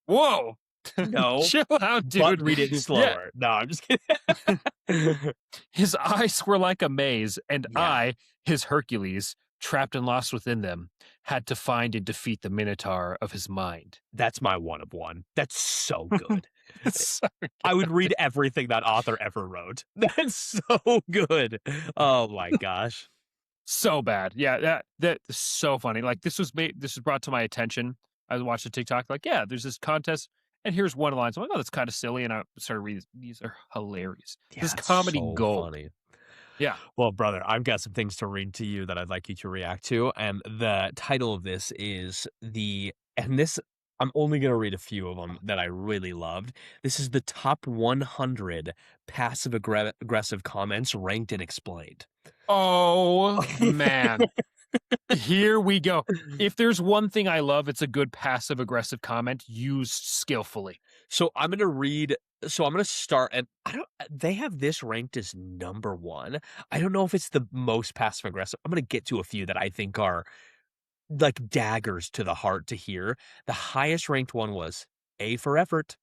Whoa. No, Chill out, but dude. read it Yeah. slower. No, I'm just kidding. His eyes were like a maze, and Yeah. I, his Hercules, trapped and lost within them, had to find and defeat the Minotaur of his mind. That's my one of one. That's so good. So I would read everything that author ever wrote. That's so good. Oh my gosh. so bad. Yeah, that is so funny. Like this was brought to my attention. I watched a TikTok, like, yeah, there's this contest, and here's one line. So I'm like, oh, that's kind of silly. And I started reading these are hilarious. This Yeah, is it's comedy so gold. funny. Yeah. Well, brother, I've got some things to read to you that I'd like you to react to. And the title of this is I'm only going to read a few of them that I really loved. This is the top 100 aggressive comments ranked and explained. Oh man. Here we go. If there's one thing I love, it's a good passive aggressive comment used skillfully. So I'm gonna read. So I'm gonna start, and I don't. They have this ranked as number one. I don't know if it's the most passive aggressive. I'm gonna get to a few that I think are like daggers to the heart to hear. The highest ranked one was A for effort.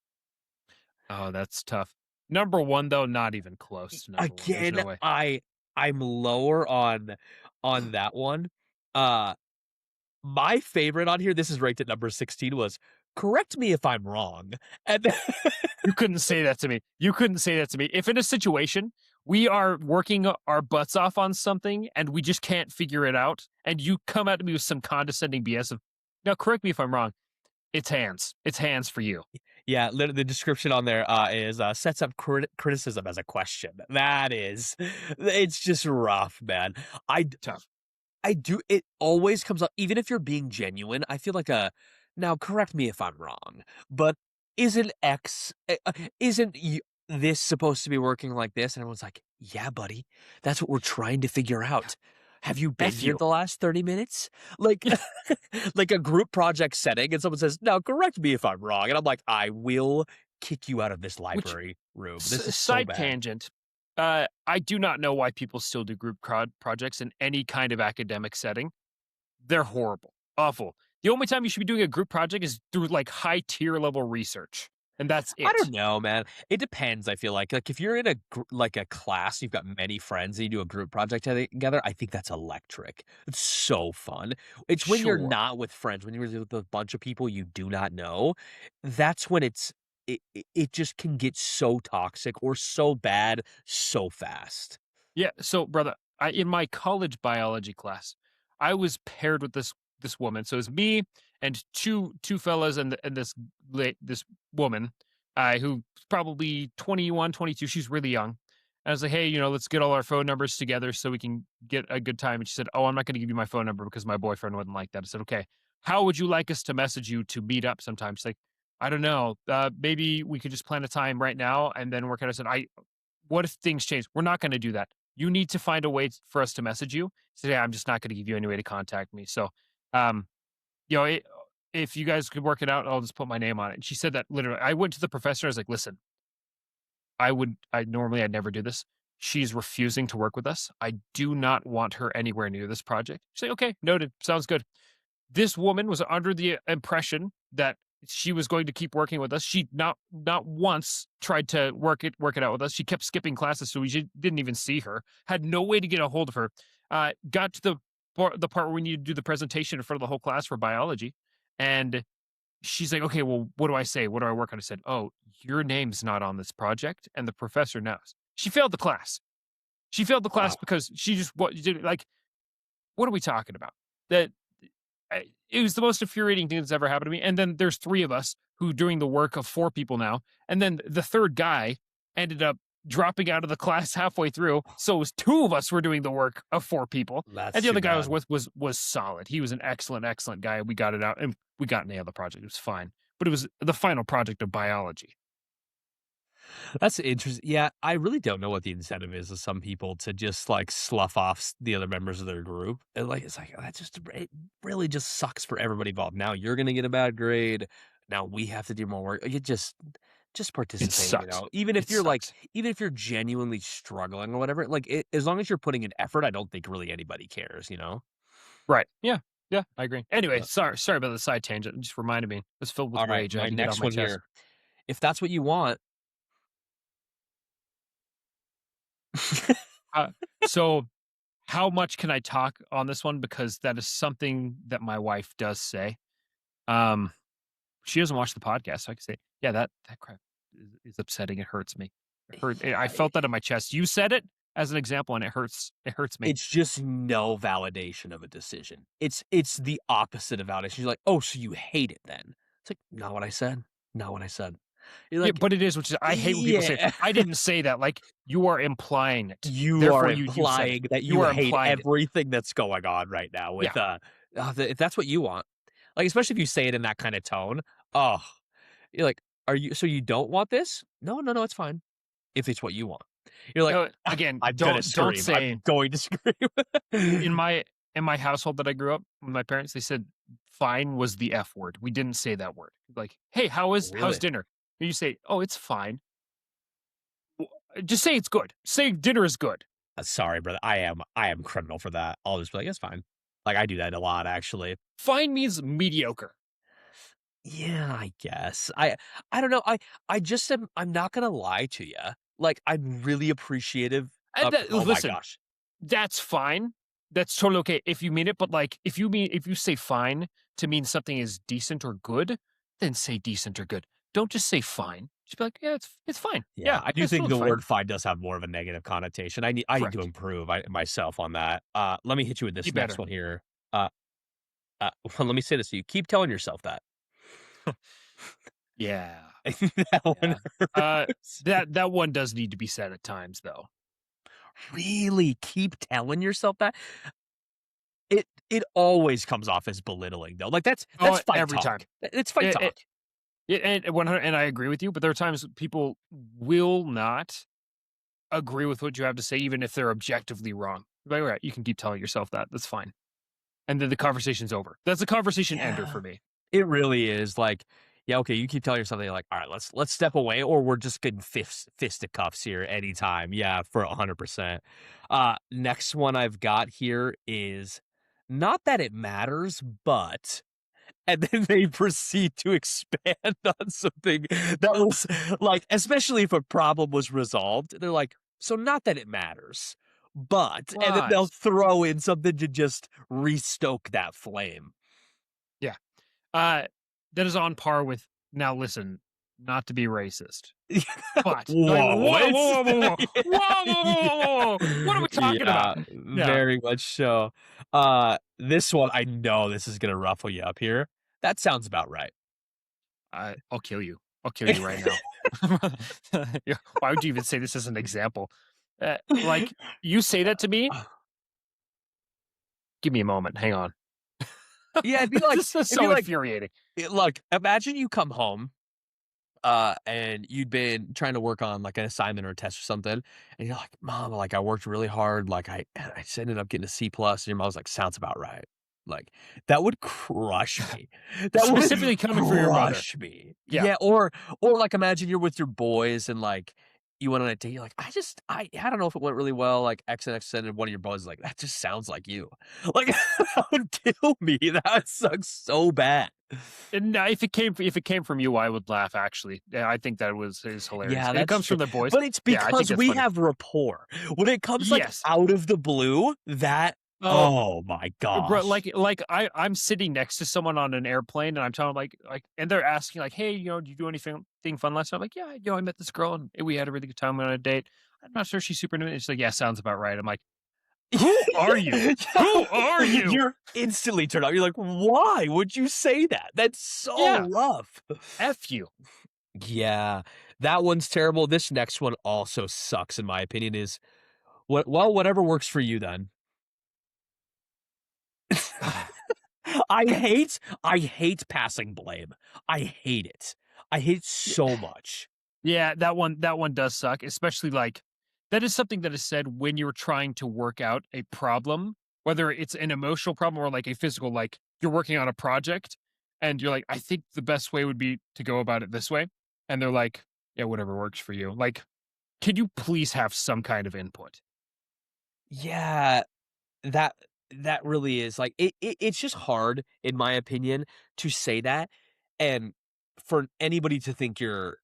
Oh, that's tough. Number one, though, not even close to number one. There's Again, no way. I'm lower on that one. Uh, my favorite on here. This is ranked at number 16. Was correct me if I'm wrong. And You couldn't say that to me. You couldn't say that to me. If in a situation we are working our butts off on something and we just can't figure it out, and you come at me with some condescending BS of, now correct me if I'm wrong, it's hands. It's hands for you. Yeah, the description on there is sets up criticism as a question. That is, it's just rough, man. Tough. I do. It always comes up, even if you're being genuine. I feel like a now. Correct me if I'm wrong, but isn't X isn't this supposed to be working like this? And everyone's like, "Yeah, buddy, that's what we're trying to figure out." Have you been F here you. the last 30 minutes? Like, like a group project setting, and someone says, "Now, correct me if I'm wrong," and I'm like, "I will kick you out of this Which library room. This is so side bad." tangent. I do not know why people still do group projects in any kind of academic setting. They're horrible, awful. The only time you should be doing a group project is through like high tier level research, and that's I it. don't know, man. It depends. I feel like if you're in like a class, you've got many friends, and you do a group project together. I think that's electric. It's so fun. It's when you're Sure. not with friends, when you're with a bunch of people you do not know. That's when it just can get so toxic or so bad so fast. Yeah. So, brother, in my college biology class, I was paired with this woman. So it's me and two fellas and this this woman, who's probably 21, 22. She's really young. I was like, hey, let's get all our phone numbers together so we can get a good time. And she said, oh, I'm not going to give you my phone number because my boyfriend wouldn't like that. I said, okay, how would you like us to message you to meet up sometime? She's like, I don't know. Maybe we could just plan a time right now and then work out. I said, what if things change? We're not going to do that. You need to find a way for us to message you. So yeah, I'm just not going to give you any way to contact me. So, um, you know, it, if you guys could work it out, I'll just put my name on it. And she said that literally. I went to the professor. I was like, listen, I'd never do this. She's refusing to work with us. I do not want her anywhere near this project. She's like, okay, noted. Sounds good. This woman was under the impression that she was going to keep working with us. She not once tried to work it out with us. She kept skipping classes, so didn't even see her. Had no way to get a hold of her. Got to the part where we need to do the presentation in front of the whole class for biology, and she's like, okay, well, what do I say? What do I work on? I said, oh, your name's not on this project, and the professor knows. She failed the class. She failed the class Wow. because she just did like. What are we talking about? That it was the most infuriating thing that's ever happened to me. And then there's three of us who doing the work of four people now. And then the third guy ended up dropping out of the class halfway through. So it was two of us were doing the work of four people. That's And the too other guy I was bad. with was solid. He was an excellent guy. We got it out and we got nailed the project. It was fine. But it was the final project of biology. That's interesting. Yeah, I really don't know what the incentive is of some people to just like slough off the other members of their group. And like it's like that just it really just sucks for everybody involved. Now you're gonna get a bad grade. Now we have to do more work. You just It participate, sucks. Even It if you're like sucks. even if you're genuinely struggling or whatever, as long as you're putting an effort, I don't think really anybody cares. Right. Yeah. Yeah, I agree. Anyway, Uh, sorry about the side tangent. It just reminded me. It was filled with all right, rage. I my had to get it off next my one chest. here. If that's what you want, Uh, so how much can I talk on this one? Because that is something that my wife does say. Um, she doesn't watch the podcast, so I can say, yeah, that crap is upsetting. It hurts me. I yeah, felt that in my chest. You said it as an example, and it hurts. It hurts me. it's just no validation of a decision. It's the opposite of validation. She's like, "Oh, so you hate it then?" It's like, "Not what I said. Not what I said." You're Yeah, like, but it is, which is I hate when people say, "Yeah." I didn't say that. Like you are implying it. You are Therefore, you said it. implying that You you are hate implying it. everything that's going on right now Yeah. with, if that's what you want. Like, especially if you say it in that kinda tone. Oh, you're like, "Are you so you don't want this?" "No, no, no, it's fine, if it's what you want." You're like, Again, I'm gonna don't scream. I'm say going to scream. in my household that I grew up with my parents, they said fine was the F word. We didn't say that word. Like, hey, how's Really? dinner? And you say, oh, it's fine. Just say it's good. Say dinner is good. Sorry, brother. I am criminal for that. I'll just be like, "It's fine." Like, I do that a lot, actually. Fine means mediocre. Yeah, I guess. I don't know. I'm not gonna lie to you. Like, I'm really appreciative And of oh my listen, gosh. that's fine. That's totally okay if you mean it. But like, if you say fine to mean something is decent or good, then say decent or good. Don't just say fine. Just be like, yeah, it's fine. Yeah, Yeah, I do it's think totally the fine. word "fine" does have more of a negative connotation. I need to Correct. improve myself on that. Let me hit you with Be this next better. one here. Uh, well, let me say this to you. Keep telling yourself that. Yeah. That one Yeah. Uh, hurts. that one does need to be said at times, though. Really keep telling yourself that? It always comes off as belittling though. Like that's Oh, fight every time. talk. It's fight It, talk. it, and 100, and I agree with you. But there are times people will not agree with what you have to say, even if they're objectively wrong. Like, all right, you can keep telling yourself that. That's fine. And then the conversation's over. That's a conversation ender Yeah. for me. It really is like, yeah, okay, you keep telling yourself that you're like, all right, let's step away, or we're just getting fisticuffs here anytime. Yeah, for 100%. Next one I've got here is not that it matters, but and then they proceed to expand on something that was like, especially if a problem was resolved, they're like, so not that it matters, but, and then they'll But throw in something to just restoke that flame. yeah, uh, that is on par with. Now, listen, not to be racist, but like, Whoa, it's what are we talking about? yeah, Yeah, very much so. This one, I know this is gonna ruffle you up here. That sounds about right. I'll kill you. I'll kill you right now. Yeah, why would you even say this as an example? Like, you say that to me, give me a moment, hang on. Yeah, it'd be like This is it'd be so like, infuriating. look, imagine you come home, and you'd been trying to work on, like, an assignment or a test or something, and you're like, "Mom, like, I worked really hard, like, I just ended up getting a C plus," and your mom's like, "Sounds about right." Like, that would crush me. That would Specifically coming from your mother. crush me. Yeah. Yeah, or, like, imagine you're with your boys and, like, you went on a date, you're like, I don't know if it went really well, like, X and X said, and one of your boys is like, "That just sounds like you." Like, that would kill me. That sucks so bad. And if it came from you, I would laugh actually. Yeah, I think that was is hilarious. Yeah, If it that's comes true. from the boys, But it's yeah, I think because that's we funny. have rapport. When it comes, like, Yes. out of the blue, that Oh, oh my bro, gosh. I'm sitting next to someone on an airplane and I'm telling 'em, and they're asking like, "Hey, did you do anything thing fun last night?" I'm like, "Yeah, I met this girl and we had a really good time on a date. I'm not sure she's super into it." She's like, "Yeah, sounds about right." I'm like, "Who are you? Yeah, Who are you?" you're instantly turned off. You're like, "Why would you say that? That's so Yeah, rough." F you. Yeah, that one's terrible. This next one also sucks in my opinion is, well, whatever works for you then. I hate passing blame. I hate it. I hate it so much. Yeah, that one does suck, especially like that is something that is said when you're trying to work out a problem, whether it's an emotional problem or like a physical, like you're working on a project and you're like, I think the best way would be to go about it this way. And they're like, yeah, whatever works for you. Like, can you please have some kind of input? Yeah, that that really is like it's just hard in my opinion to say that and for anybody to think you're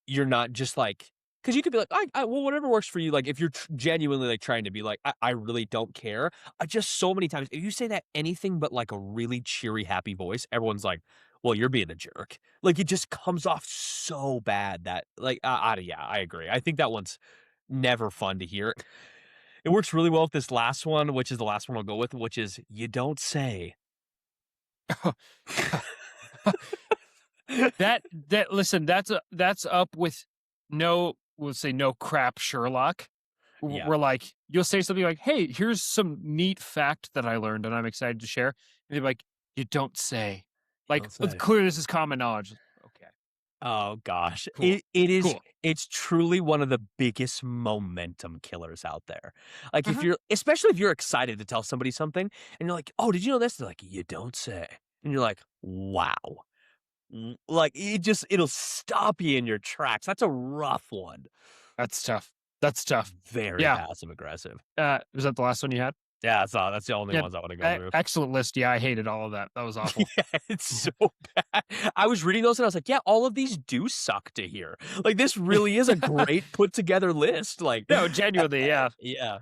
not just like because you could be like well whatever works for you like if you're genuinely like trying to be like I really don't care. I just so many times if you say that anything but like a really cheery happy voice everyone's like well you're being a jerk like it just comes off so bad that like yeah I agree I think that one's never fun to hear. It works really well with this last one, which is the last one I'll go with, which is "You don't say." That listen, that's up with no, we'll say no crap Sherlock. Yeah, We're like, you'll say something like, "Hey, here's some neat fact that I learned and I'm excited to share." And they're like, "You don't say." you Like, don't it's say. clear this is common knowledge. Okay, Oh gosh. cool, cool. It's truly one of the biggest momentum killers out there. Like, if Mhm. you're especially if you're excited to tell somebody something and you're like, "Oh, did you know this?" They're like, "You don't say." And you're like, "Wow." Like, it'll stop you in your tracks. That's a rough one. That's tough. That's tough. Very Yeah. passive aggressive. Was that the last one you had? Yeah, that's the only Yeah. ones I wanna go through. Excellent list. Yeah, I hated all of that. That was awful. Yeah, it's so bad. I was reading those and I was like, "Yeah, all of these do suck to hear." Like, this really is a great put together list, like, No, genuinely, yeah. yeah,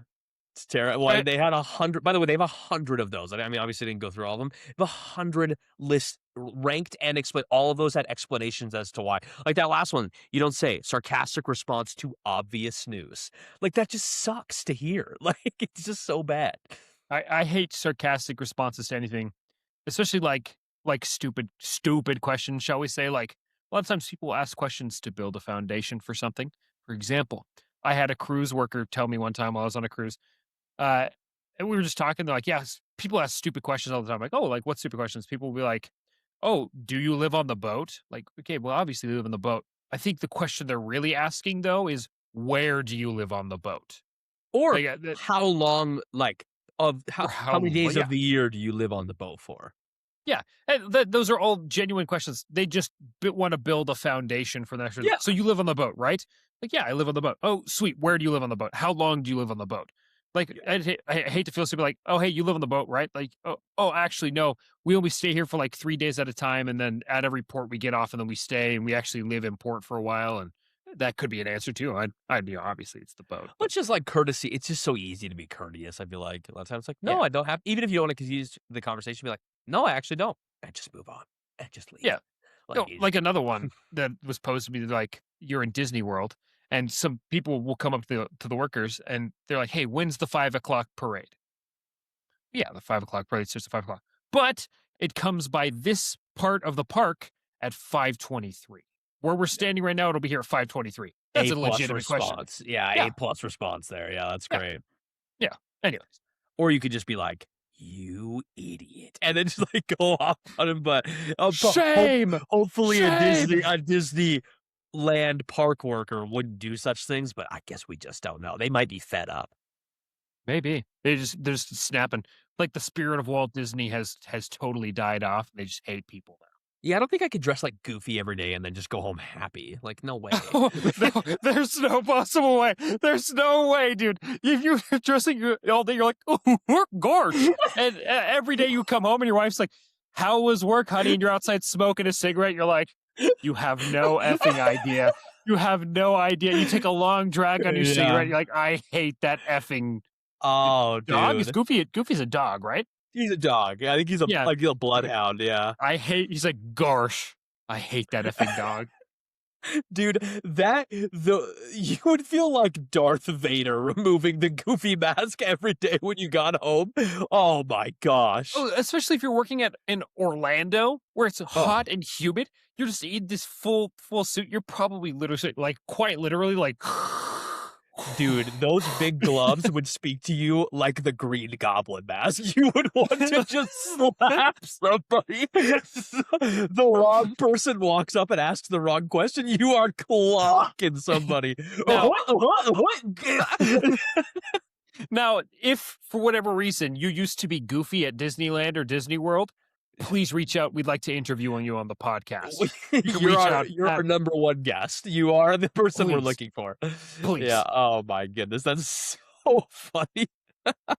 it's terrible. Well, Uh, they had 100 by the way, they have 100 of those. I mean, obviously, didn't go through all of them. They have 100 lists ranked and explain all of those had explanations as to why. Like, that last one, you don't say, "Sarcastic response to obvious news." Like, that just sucks to hear. Like, it's just so bad. I hate sarcastic responses to anything, especially like stupid questions, shall we say? Like a lot of times people ask questions to build a foundation for something. For example, I had a cruise worker tell me one time while I was on a cruise, uh, and we were just talking. They're like, "Yes, people ask stupid questions all the time." I'm like, "Oh, like what stupid questions?" People will be like, "Oh, do you live on the boat?" Like, okay, well, obviously you live on the boat. I think the question they're really asking though is, "Where do you live on the boat?" Or Like, how long, like, of or how how? many days Yeah, of the year do you live on the boat for? yeah, and those are all genuine questions. They just want to build a foundation for the next. Yeah. So you live on the boat, right? Like, yeah, I live on the boat. Oh, sweet. Where do you live on the boat? How long do you live on the boat? Like, Yeah. I hate to feel stupid. Like, oh, hey, you live on the boat, right? Like, actually, no. We only stay here for like 3 days at a time, and then at every port we get off, and then we stay, and we actually live in port for a while, and that could be an answer too. I'd be obviously it's the boat, but Which is like courtesy. It's just so easy to be courteous, I feel like. A lot of times, like, yeah, "No, I don't have" even if you don't wanna confuse the conversation, be like, "No, I actually don't." And just move on, and just leave. yeah. Like, No, like another one that was posed to me, like, you're in Disney World, and some people will come up to the workers, and they're like, "Hey, when's the 5 o'clock parade?" Yeah, the 5 o'clock parade starts at 5 o'clock, but it comes by this part of the park at 5:23. Where we're standing right now, it'll be here at 5:23. That's A a plus legitimate question. response. Yeah, Yeah, A plus response there. Yeah, that's yeah, great. yeah. Anyways, Or you could just be like, "You idiot," and then just like go off on him. But shame, hopefully shame. a Disneyland park worker wouldn't do such things. But I guess we just don't know. They might be fed up. Maybe they're just snapping. Like the spirit of Walt Disney has totally died off. They just hate people now. Yeah, I don't think I could dress like Goofy every day and then just go home happy. Like, no way. Oh, no, there's no possible way. There's no way, dude. If you're dressing all day, you're like, oh, gosh. And every day you come home and your wife's like, how was work, honey? And you're outside smoking a cigarette. You're like, you have no effing idea. You have no idea. You take a long drag on your Yeah. cigarette. You're like, I hate that effing Oh, dog. Is dude. Goofy's a dog, right? He's a dog. Yeah, I think he's a Yeah. like a bloodhound. Yeah. He's like, gosh, I hate that effing dog. Dude, you would feel like Darth Vader removing the Goofy mask every day when you got home. Oh my gosh. Oh, especially if you're working in Orlando where it's hot and humid. You're just in this full suit. You're probably literally like quite literally like Dude, those big gloves would speak to you like the Green Goblin mask. You would want to just slap somebody. The wrong person walks up and asks the wrong question. You are clocking somebody. Now- Now, if for whatever reason you used to be Goofy at Disneyland or Disney World, please reach out. We'd like to interview you on the podcast. You're our number one guest. You are the person we're Please. looking for. Please. Yeah. Oh my goodness. That's so funny. I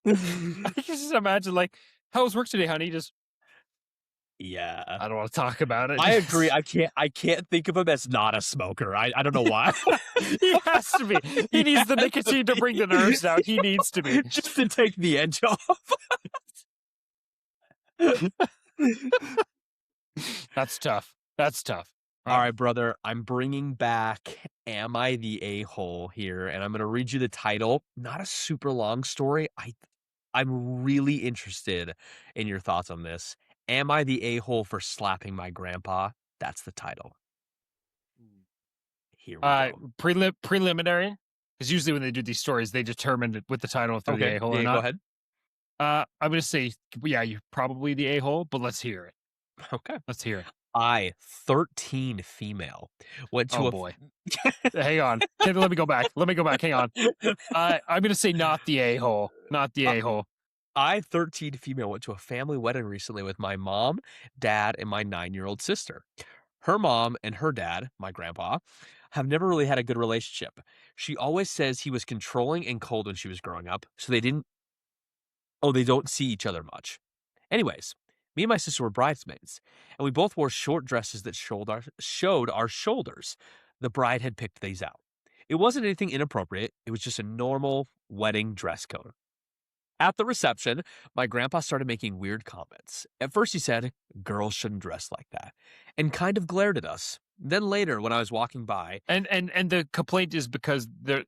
can just imagine like, how was work today, honey? Just Yeah. I don't want to talk about it. I agree. I can't think of him as not a smoker. I don't know why. He has to be. He needs the nicotine to bring the nerves out. He needs to be. Just to take the edge off. That's tough. That's tough. All right, brother. I'm bringing back Am I the A-hole here, and I'm going to read you the title. Not a super long story. I'm really interested in your thoughts on this. Am I the a-hole for slapping my grandpa? That's the title. Here we go. Preliminary, because usually when they do these stories, they determine with the title if they're the a-hole or yeah, not. go ahead. I'm going to say, yeah, you're probably the a-hole, but let's hear it. Okay. Let's hear it. 13 female, went to Oh, boy. Hang on. Let me go back. Hang on. I'm going to say not the a-hole. Not the a-hole. 13 female, went to a family wedding recently with my mom, dad, and my 9-year-old sister. Her mom and her dad, my grandpa, have never really had a good relationship. She always says he was controlling and cold when she was growing up, so they don't see each other much. Anyways, me and my sister were bridesmaids, and we both wore short dresses that showed our shoulders. The bride had picked these out. It wasn't anything inappropriate. It was just a normal wedding dress code. At the reception, my grandpa started making weird comments. At first he said, girls shouldn't dress like that, and kind of glared at us. Then later, when I was walking by... And the complaint is because they're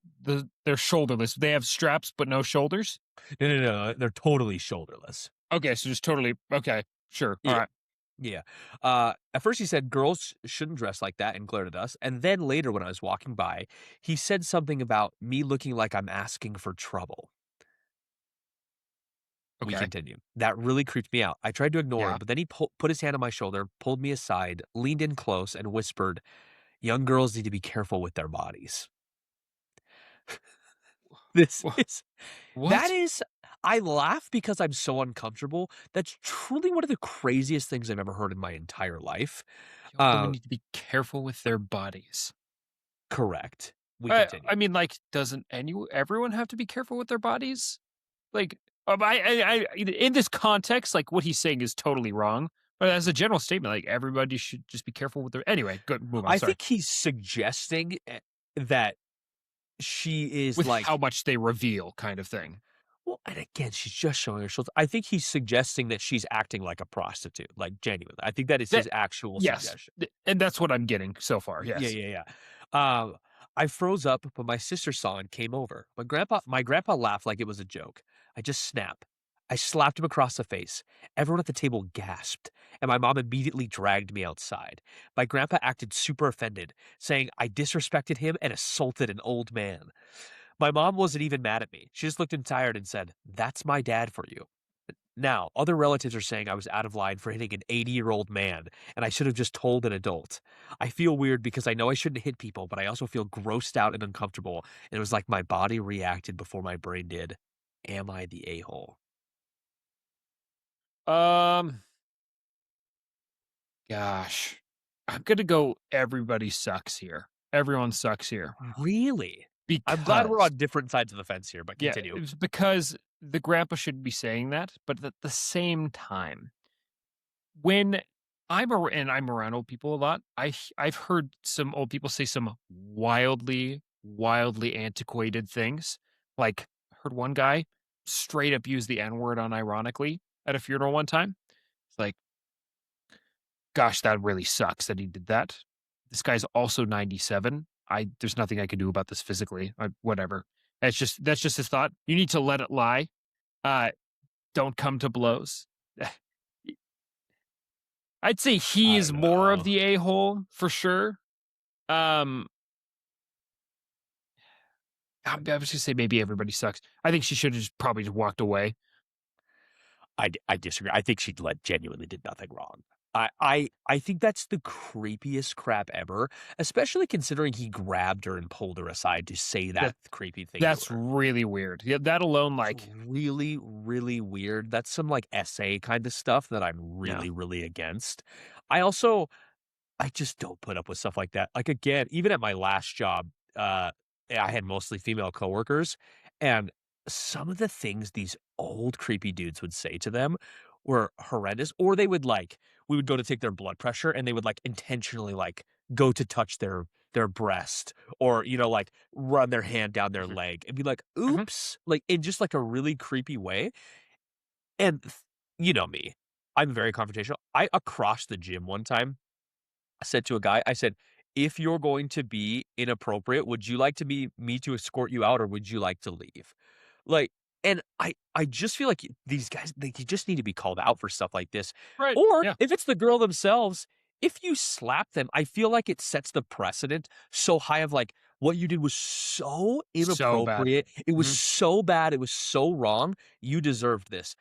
shoulderless. They have straps but no shoulders? No, they're totally shoulderless. Okay, so just totally... Okay, sure. Yeah. All right. Yeah. At first he said girls shouldn't dress like that and glared at us. And then later when I was walking by, he said something about me looking like I'm asking for trouble. We Okay. continue. That really creeped me out. I tried to ignore Yeah. him, but then he put his hand on my shoulder, pulled me aside, leaned in close, and whispered, young girls need to be careful with their bodies. What? I laugh because I'm so uncomfortable. That's truly one of the craziest things I've ever heard in my entire life. Women need to be careful with their bodies. Correct. We continue. I mean, like, doesn't everyone have to be careful with their bodies? Like, I in this context, like what he's saying is totally wrong. But as a general statement, like everybody should just be careful with their. Anyway, good. Move on. I Sorry. think he's suggesting that she is With like how much they reveal, kind of thing. well, and again, she's just showing her shoulders. I think he's suggesting that she's acting like a prostitute, like genuinely. I think that is his actual Yes, suggestion. and that's what I'm getting so far. Yes. Yeah. I froze up, but my sister saw and came over. My grandpa laughed like it was a joke. I just snapped. I slapped him across the face. Everyone at the table gasped, and my mom immediately dragged me outside. My grandpa acted super offended, saying I disrespected him and assaulted an old man. My mom wasn't even mad at me. She just looked tired and said, "That's my dad for you." Now, other relatives are saying I was out of line for hitting an 80-year-old man, and I should have just told an adult. I feel weird because I know I shouldn't hit people, but I also feel grossed out and uncomfortable. And it was like my body reacted before my brain did. Am I the a-hole? Um, Gosh, I'm gonna go. Everybody sucks here. Everyone sucks here Really? I'm glad we're because on different sides of the fence here, but yeah, continue. it's because the grandpa should be saying that, but at the same time, when I'm around old people a lot, I've heard some old people say some wildly antiquated things. Like, heard one guy straight up use the N word unironically at a funeral one time. It's like, gosh, that really sucks that he did that. This guy's also 97. There's nothing I can do about this physically. Whatever. That's just his thought. You need to let it lie. Uh, don't come to blows. I'd say he I is don't more of know. the a-hole for sure. Um, I was gonna say maybe everybody sucks. I think she should have just probably just walked away. I disagree. I think she genuinely did nothing wrong. I think that's the creepiest crap ever, especially considering he grabbed her and pulled her aside to say that That creepy thing to that's her. really weird. Yeah, that alone, It's like, really, really weird. That's some like essay kind of stuff that I'm yeah, really, really against. I also I just don't put up with stuff like that. Like, again, even at my last job, I had mostly female coworkers, and some of the things these old creepy dudes would say to them were horrendous, or they would, like we would go to take their blood pressure, and they would, like, intentionally, like, go to touch their breast or, like, run their hand down their mhm, leg and be like, mhm, "Oops," like, in just, like, a really creepy way, and you know me. I'm very confrontational. I across the gym one time I said to a guy, I said, "If you're going to be inappropriate, would you like to be me to escort you out or would you like to leave?" Like, and I just feel like these guys, you just need to be called out for stuff like this. right, Or yeah, if it's the girl themselves, if you slap them, I feel like it sets the precedent so high of like, what you did was so so bad. inappropriate. It was Mhm. so bad. It was so wrong. You deserved this.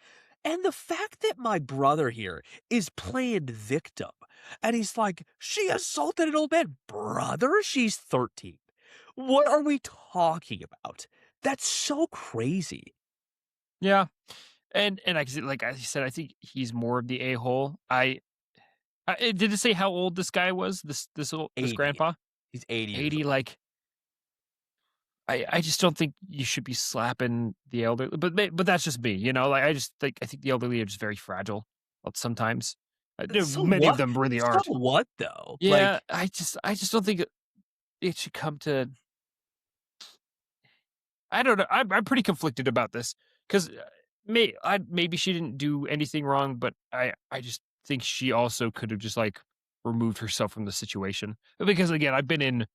And the fact that my brother here is playing victim and he's like, "She assaulted an old man." Brother, she's 13. What are we talking about? That's so crazy. Yeah, and like I said, I think he's more of the a-hole. Did it say how old this guy was? This 80. grandpa? He's 80 years 80, old. like, I just don't think you should be slapping the elderly, but that's just me, like, I think the elderly are just very fragile, sometimes. So Many of what? them really So aren't. what though? Yeah, Like, I just don't think it should come to. I don't know, I'm pretty conflicted about this 'cause, maybe she didn't do anything wrong, but I just think she also could have just, like, removed herself from the situation. Because, again, I've been in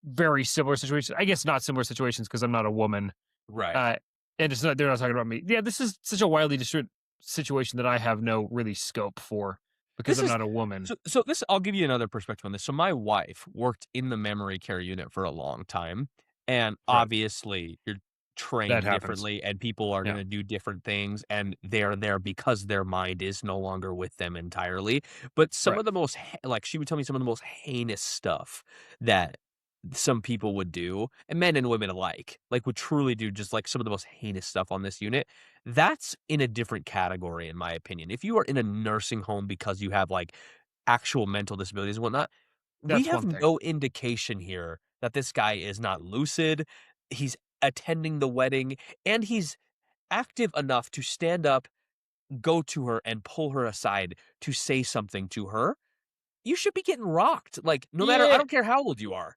very similar situations. I guess not similar situations because 'cause I'm not a woman. right. Uh, and it's not they're not talking about me. Yeah, this is such a wildly different situation that I have no really scope for because This I'm is not a woman. so this I'll give you another perspective on this. So my wife worked in the memory care unit for a long time, and Right. obviously you're That trained happens. differently and people are Yeah. gonna do different things, and they're there because their mind is no longer with them entirely. But some Right. of the most like, she would tell me some of the most heinous stuff that some people would do, and men and women alike, like, would truly do just, like, some of the most heinous stuff on this unit. That's in a different category, in my opinion. If you are in a nursing home because you have, like, actual mental disabilities and whatnot, we That's have one thing. no indication here that this guy is not lucid, he's attending the wedding, and he's active enough to stand up, go to her, and pull her aside to say something to her. You should be getting rocked, like, no matter I Yeah. don't care how old you are.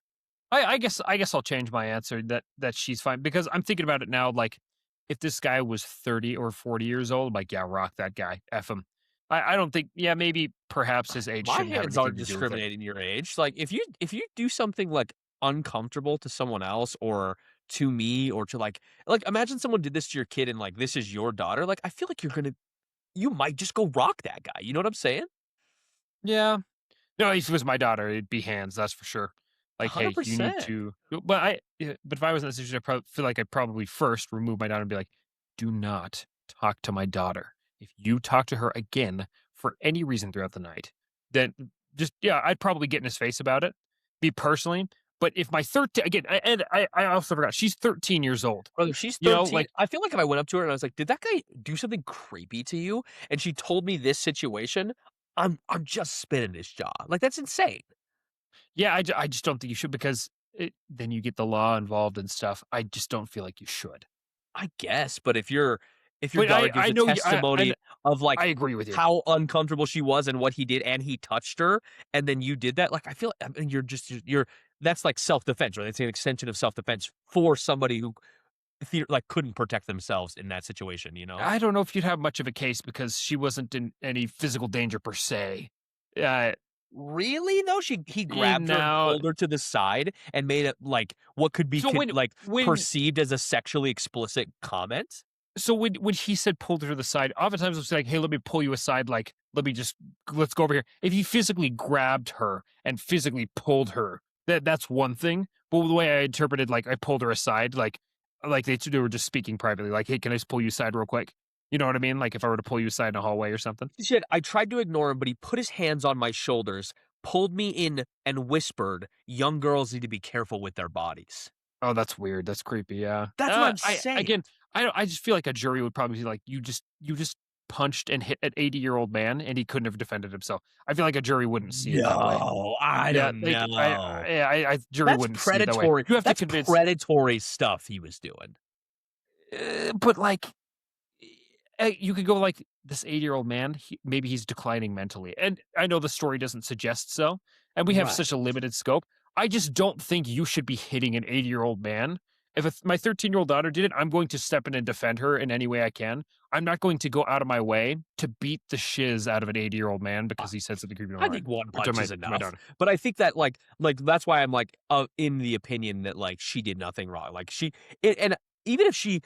I guess I'll change my answer that she's fine because I'm thinking about it now. Like, if this guy was 30 or 40 years old, like, yeah, rock that guy, f him. I don't think. Yeah, maybe perhaps his age My shouldn't have hands anything aren't to do with it. discriminating your age. Like, if you do something, like, uncomfortable to someone else or to me or to like imagine someone did this to your kid and like this is your daughter. Like I feel like you might just go rock that guy. You know what I'm saying? Yeah. No, if it was my daughter, it'd be hands, that's for sure. Like, "Hey, you need 100%. to." But but if I was in that situation, I feel like I'd probably first remove my daughter and be like, "Do not talk to my daughter. If you talk to her again for any reason throughout the night, then just," yeah, I'd probably get in his face about it, me personally. But if my 13 again, and I also forgot, she's 13 years old. Brother, she's You know, 13. like, I feel like if I went up to her and I was like, "Did that guy do something creepy to you?" And she told me this situation, I'm just spinning his jaw. Like that's insane. yeah, I just don't think you should because then you get the law involved and stuff. I just don't feel like you should. I guess, but if your But daughter gives I a know testimony of, like, I agree with you. how uncomfortable she was and what he did, and he touched her, and then you did that, like, I feel I mean, you're that's like self-defense, right? It's an extension of self-defense for somebody who like, couldn't protect themselves in that situation, you know? I don't know if you'd have much of a case because she wasn't in any physical danger per se. Uh, Really, though? He and grabbed her and now, pulled her to the side and made it, like, what could be so when perceived as a sexually explicit comment? when he said pulled her to the side, oftentimes it's like, "Hey, let me pull you aside. Like, let's go over here." If he physically grabbed her and physically pulled her, that's one thing. But the way I interpreted, like, I pulled her aside, like they were just speaking privately, like, "Hey, can I just pull you aside real quick?" You know what I mean? Like if I were to pull you aside in a hallway or something. He said, "I tried to ignore him, but he put his hands on my shoulders, pulled me in, and whispered, 'Young girls need to be careful with their bodies.'" Oh, that's weird. That's creepy. Yeah. That's what I'm I saying. again, I just feel like a jury would probably be like, you just punched and hit an 80-year-old man, and he couldn't have defended himself. I feel like a jury wouldn't see it that way. No, I Yeah, don't like know. yeah, jury That's wouldn't see it that way. predatory You have to that's convince, predatory stuff he was doing. but like, you could go like this 80-year-old man. Maybe he's declining mentally, and I know the story doesn't suggest so, and we have Right. such a limited scope. I just don't think you should be hitting an 80-year-old man. If my 13-year-old daughter did it, I'm going to step in and defend her in any way I can. I'm not going to go out of my way to beat the shiz out of an 80-year-old man I because he said something creepy to I my think one or to punch is my enough, daughter. but I think that, that's why I'm, in the opinion that, like, she did nothing wrong, like, and even if she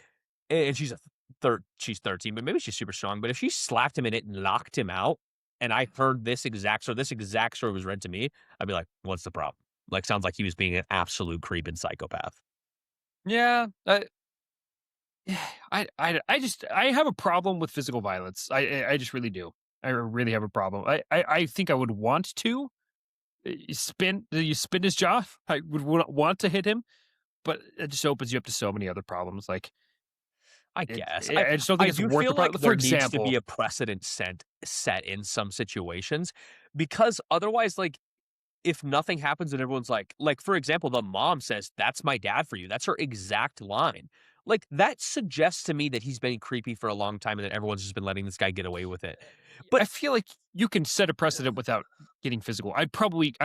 and she's 13, but maybe she's super strong, but if she slapped him and it knocked him out, and I heard this exact story was read to me, I'd be like, "What's the problem?" Like, sounds like he was being an absolute creep and psychopath. Yeah, I just I have a problem with physical violence. I just really do. I really have a problem. I think I would want to you spin his jaw. I would want to hit him, but it just opens you up to so many other problems. Like I guess. I just don't think I it's do worth the feel like problem. For there needs to be example, a precedent set in some situations because otherwise, like, if nothing happens and everyone's like, for example, the mom says, "That's my dad for you." That's her exact line. Like, that suggests to me that he's been creepy for a long time and that everyone's just been letting this guy get away with it. I But feel like you can set a precedent without getting physical. I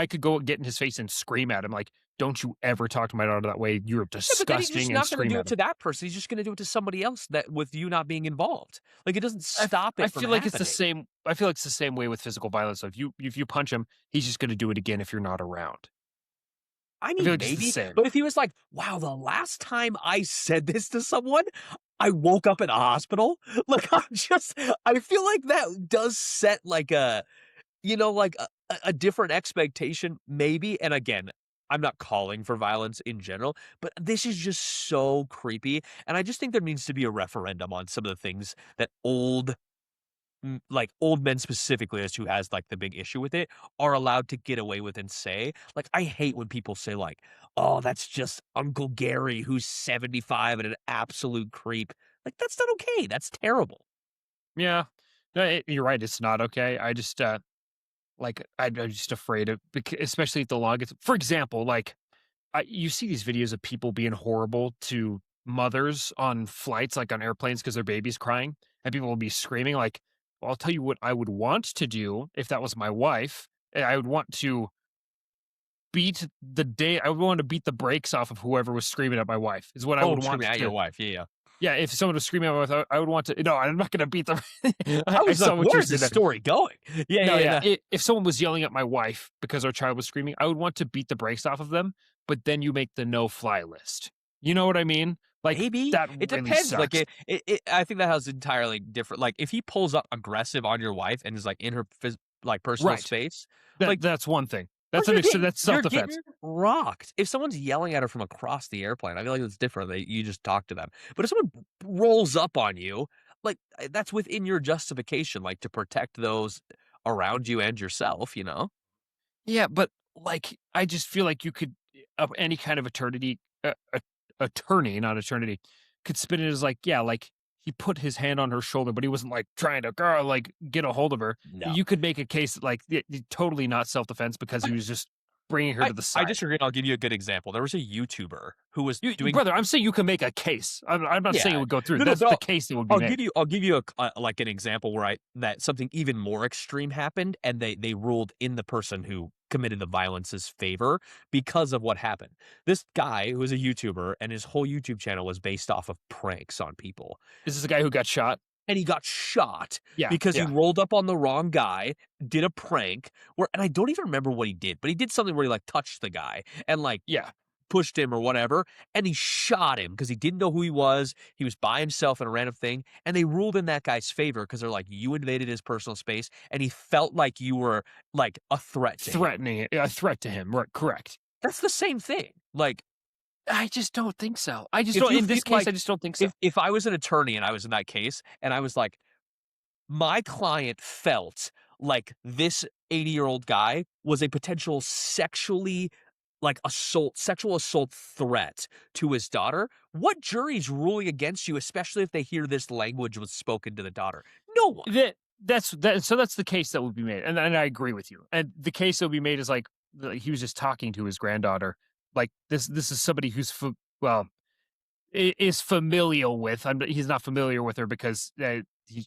could go get in his face and scream at him like, "Don't you ever talk to my daughter that way. You're yeah, but then he's just disgusting," and not gonna scream do at it him. to that person. He's just gonna do it to somebody else that with you not being involved. Like, it doesn't stop I it from feel like it's the happening. same. I feel like it's the same way with physical violence. So if you punch him, he's just going to do it again if you're not around. I I feel mean, like it's the maybe, same. but if he was like, "Wow, the last time I said this to someone, I woke up in a hospital." Like, I feel like that does set like like a different expectation maybe, and again, I'm not calling for violence in general, but this is just so creepy, and I just think there needs to be a referendum on some of the things that old men specifically as who has, like, the big issue with it, are allowed to get away with and say. Like, I hate when people say, like, "Oh, that's just Uncle Gary who's 75 and an absolute creep." Like, that's not okay, that's terrible. Yeah, no, you're right. It's not okay. I just like I'm just afraid of, especially at the longest. For example, like you see these videos of people being horrible to mothers on flights, like on airplanes, because their baby's crying, and people will be screaming. Like, well, I'll tell you what I would want to do if that was my wife. I would want to I would want to beat the brakes off of whoever was screaming at my wife. Is what I Oh, would want screaming at your to. wife, yeah, yeah. Yeah, if someone was screaming at my wife, I would want to. No, I'm not going to beat them. I I was like, saw what you're "Where's saying this there. story going?" Yeah, No, yeah, yeah. yeah. If someone was yelling at my wife because our child was screaming, I would want to beat the brakes off of them. But then you make the no fly list. You know what I mean? Like, Maybe. that It really depends, like, sucks. I think that has entirely different like, if he pulls up aggressive on your wife and is, like, in her like, personal Right. space, That like, that's one thing. well, That's you're self-defense. getting rocked. If someone's yelling at her from across the airplane, I feel like it's different, you just talk to them. But if someone rolls up on you, like, that's within your justification, like, to protect those around you and yourself, you know? Yeah, but, like, I just feel like you could any kind of attorney, not eternity, could spin it as like, yeah, like, he put his hand on her shoulder, but he wasn't, like, trying to, girl, like, get a hold of her. No. You could make a case that, like, totally not self-defense because he was just bringing her to the I side. disagree, and I'll give you a good example. There was a YouTuber who was You doing brother, I'm saying you can make a case. I'm not saying it yeah. would go through. No, no, That's the but case that would be made. I'll give you like, an example where I that something even more extreme happened, and they ruled in the person who committed the violence's favor because of what happened. This guy who was a YouTuber, and his whole YouTube channel was based off of pranks on people. Is this the guy who got shot? And he got shot Yeah, because he yeah, rolled up on the wrong guy, did a prank where and I don't even remember what he did, but he did something where he, like, touched the guy and, like, yeah. pushed him or whatever, and he shot him because he didn't know who he was. He was by himself in a random thing, and they ruled in that guy's favor because 'cause they're like, "You invaded his personal space, and he felt like you were, like, a threat to him." Threatening it, a threat to him. Right, correct. That's the same thing. Like, I just don't think so. I just if don't you in feel this case, like I just don't think so. if I was an attorney and I was in that case, and I was like, "My client felt like this 80-year-old guy was a potential sexual assault threat to his daughter. What jury's ruling against you, especially if they hear this language was spoken to the daughter? No one. That's the case that would be made, and I agree with you. And the case that would be made is like he was just talking to his granddaughter. Like this is somebody who's is familial with. He's not familiar with her because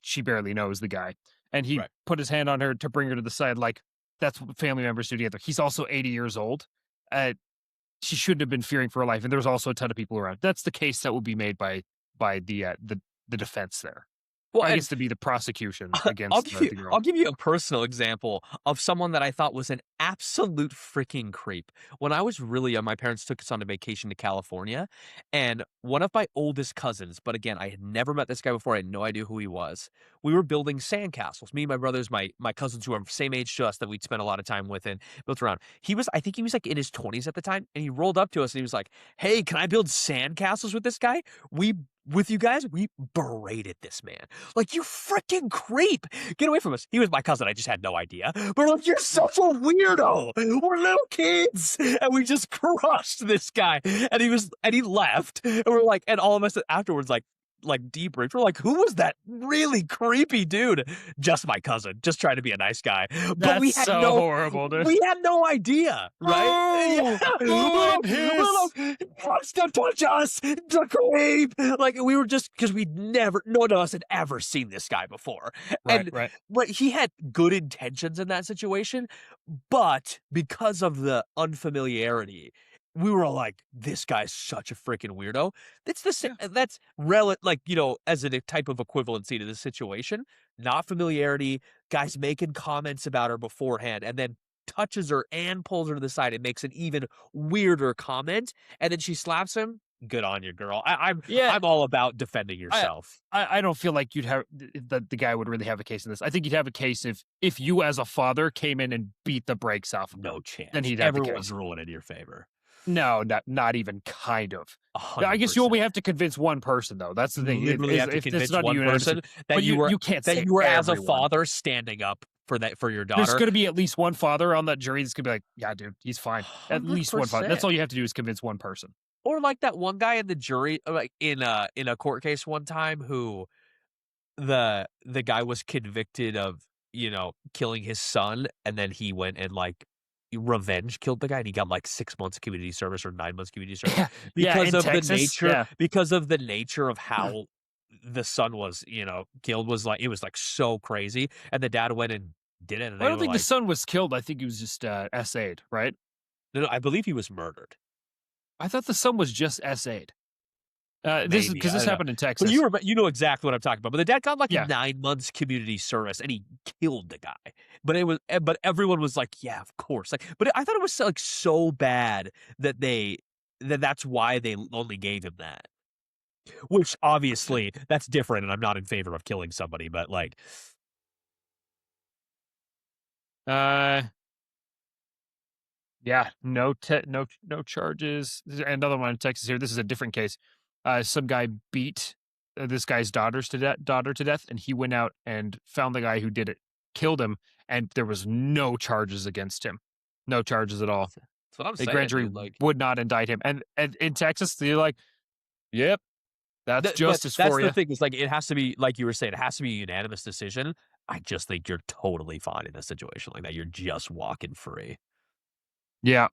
she barely knows the guy, and he Right. put his hand on her to bring her to the side. Like that's what family members do together. He's also 80 years old. Uh, she shouldn't have been fearing for her life, and there was also a ton of people around. That's the case that would be made by the defense there. Well, I and guess to be the prosecution I'll against give the girl. I'll give you a personal example of someone that I thought was an absolute freaking creep. When I was really young, my parents took us on a vacation to California, and one of my oldest cousins, but again, I had never met this guy before. I had no idea who he was. We were building sandcastles. Me and my brothers, my cousins who are same age to us that we'd spent a lot of time with and built around. I think he was like in his 20s at the time, and he rolled up to us and he was like, "Hey, can I build sandcastles with this guy? With you guys?" We berated this man. Like, "You freaking creep! Get away from us." He was my cousin, I just had no idea. But we're like, "You're such a weirdo! We're little kids!" And we just crushed this guy. And he left. And we're like, and all of us afterwards, like debriefed. We're like, "Who was that really creepy dude?" Just my cousin, just trying to be a nice guy. But That's so horrible, dude. we had no idea, right? Oh, oh, and Don't touch us, the creep. Like, we were just because none of us had ever seen this guy before, right, and right. but he had good intentions in that situation, but because of the unfamiliarity, we were all like, "This guy's such a freaking weirdo." That's the Yeah. that's like, as a type of equivalency to the situation, not familiarity, guys making comments about her beforehand, and then touches her and pulls her to the side and makes an even weirder comment, and then she slaps him. Good on you, girl. Yeah, I'm all about defending I yourself. I don't feel like you'd have the guy would really have a case in this. I think you'd have a case if you as a father came in and beat the brakes off of him, No then chance. he'd have the Everyone's case. ruling in your favor. No, not even kind of. I guess you only 100%. have to convince one person though. That's the You thing. literally have to If convince it's not a one unanimous, person but you can't say as a everyone. father standing up for your There's daughter. going to be at least one father on that jury that's going to be like, yeah, dude, he's fine. At least one father. That's 100%. all you have to do is convince one person. Or like that one guy in the jury, like in a court case one time, who the guy was convicted of, killing his son, and then he went and, like, revenge killed the guy, and he got, like, 6 months community service or 9 months community service Yeah, yeah. In Texas, yeah. because of the nature of how the son was, killed, was like, it was, like, so crazy, and the dad went and did it, and I they don't were think the like, son was killed. I think he was just SA'd, right? "No, no, I believe he was murdered." I thought the son was just SA'd. This is Maybe, because I this don't know. happened in But Texas. you know exactly what I'm talking about. But the dad got, like, Yeah. 9 months community service, and he killed the guy. But everyone was like, "Yeah, of course." Like, but I thought it was, like, so bad that then that's why they only gave him that. Which obviously that's different, and I'm not in favor of killing somebody, but like, Uh, yeah, no charges. Another one in Texas here. This is a different case. Some guy beat this guy's daughter to death, and he went out and found the guy who did it, killed him, and there was no charges against him. No charges at all. that's what I'm The grand saying, jury dude. Like, would not indict him. And in Texas, they're like, "Yep, that's but justice that's for the you." thing is like it has to be like you were saying, it has to be a unanimous decision. I just think you're totally fine in a situation like that. You're just walking free. Yeah.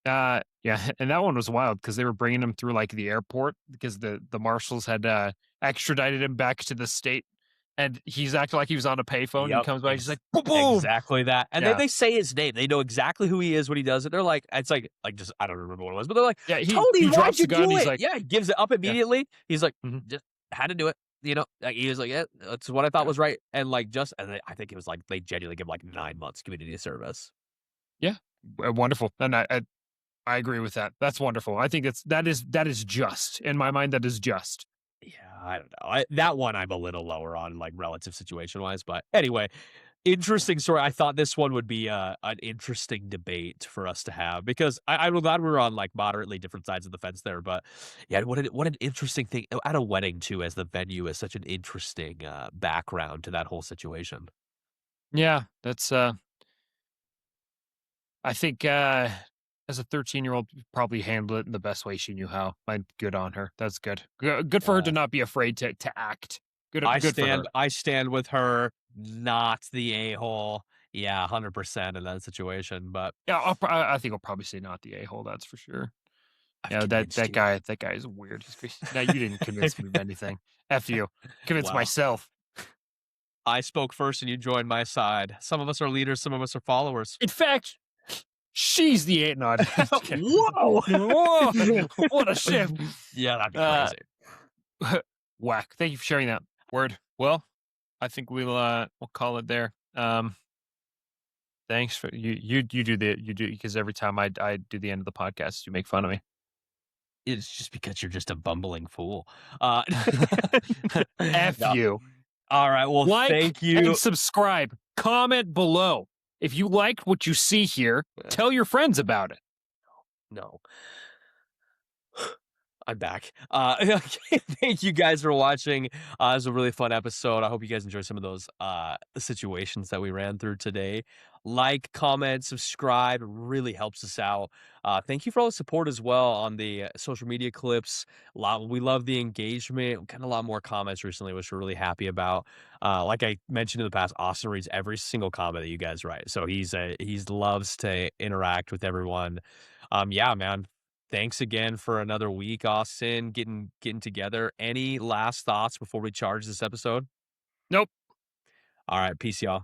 Yeah, and that one was wild because they were bringing him through, like, the airport because the marshals had, extradited him back to the state, and he's acting like he was on a payphone. He Yep, comes by, he's like, "Boom, boom." exactly that. And Yeah, they say his name. They know exactly who he is when he does it. They're like, it's like just I don't remember what it was, but they're like, yeah, Tony, he why'd drops the you gun, do he's it? like, Yeah, he gives it up yeah, immediately. He's like, mhm, just had to do it. Like he was like, yeah, that's what I thought yeah, was right. And like I think it was like they genuinely give him like 9 months community service. yeah, wonderful, and I agree with that. That's wonderful. I think that is just. In my mind, that is just. Yeah, I don't know. That one I'm a little lower on, like relative situation wise. But anyway, interesting story. I thought this one would be an interesting debate for us to have because I'm glad we're on like moderately different sides of the fence there. But yeah, what an interesting thing at a wedding too, as the venue is such an interesting background to that whole situation. Yeah, that's, I think, as a 13-year-old, probably handled it in the best way she knew how. Good on her. That's good. Good for her to Yeah, not be afraid to act. Good for her. I stand with her, not the a hole. Yeah, 100% in that situation. But Yeah, I think I'll probably say not the a-hole, that's for sure. I've Yeah, convinced you. that guy is weird. He's crazy. No, you didn't convince me of anything. F you. Convince Well, myself. I spoke first and you joined my side. Some of us are leaders, some of us are followers. In fact, she's the a no, just kidding. Whoa! Whoa! What a shift. Yeah, that'd be Uh, crazy. whack. Thank you for sharing that. Word. Well, I think we'll call it there. Thanks for you do because every time I do the end of the podcast, you make fun of me. It's just because you're just a bumbling fool. F No. you. All right. Well, Like thank you. and subscribe. Comment below. If you liked what you see here, tell your friends about it. No. I'm back. Okay, thank you guys for watching. It was a really fun episode. I hope you guys enjoyed some of those situations that we ran through today. Like, comment, subscribe. It really helps us out. Thank you for all the support as well on the social media clips. We love the engagement. We got a lot more comments recently, which we're really happy about. Like I mentioned in the past, Austin reads every single comment that you guys write. So he's loves to interact with everyone. Yeah, man. Thanks again for another week, Austin, getting together. Any last thoughts before we charge this episode? Nope. All right, peace, y'all.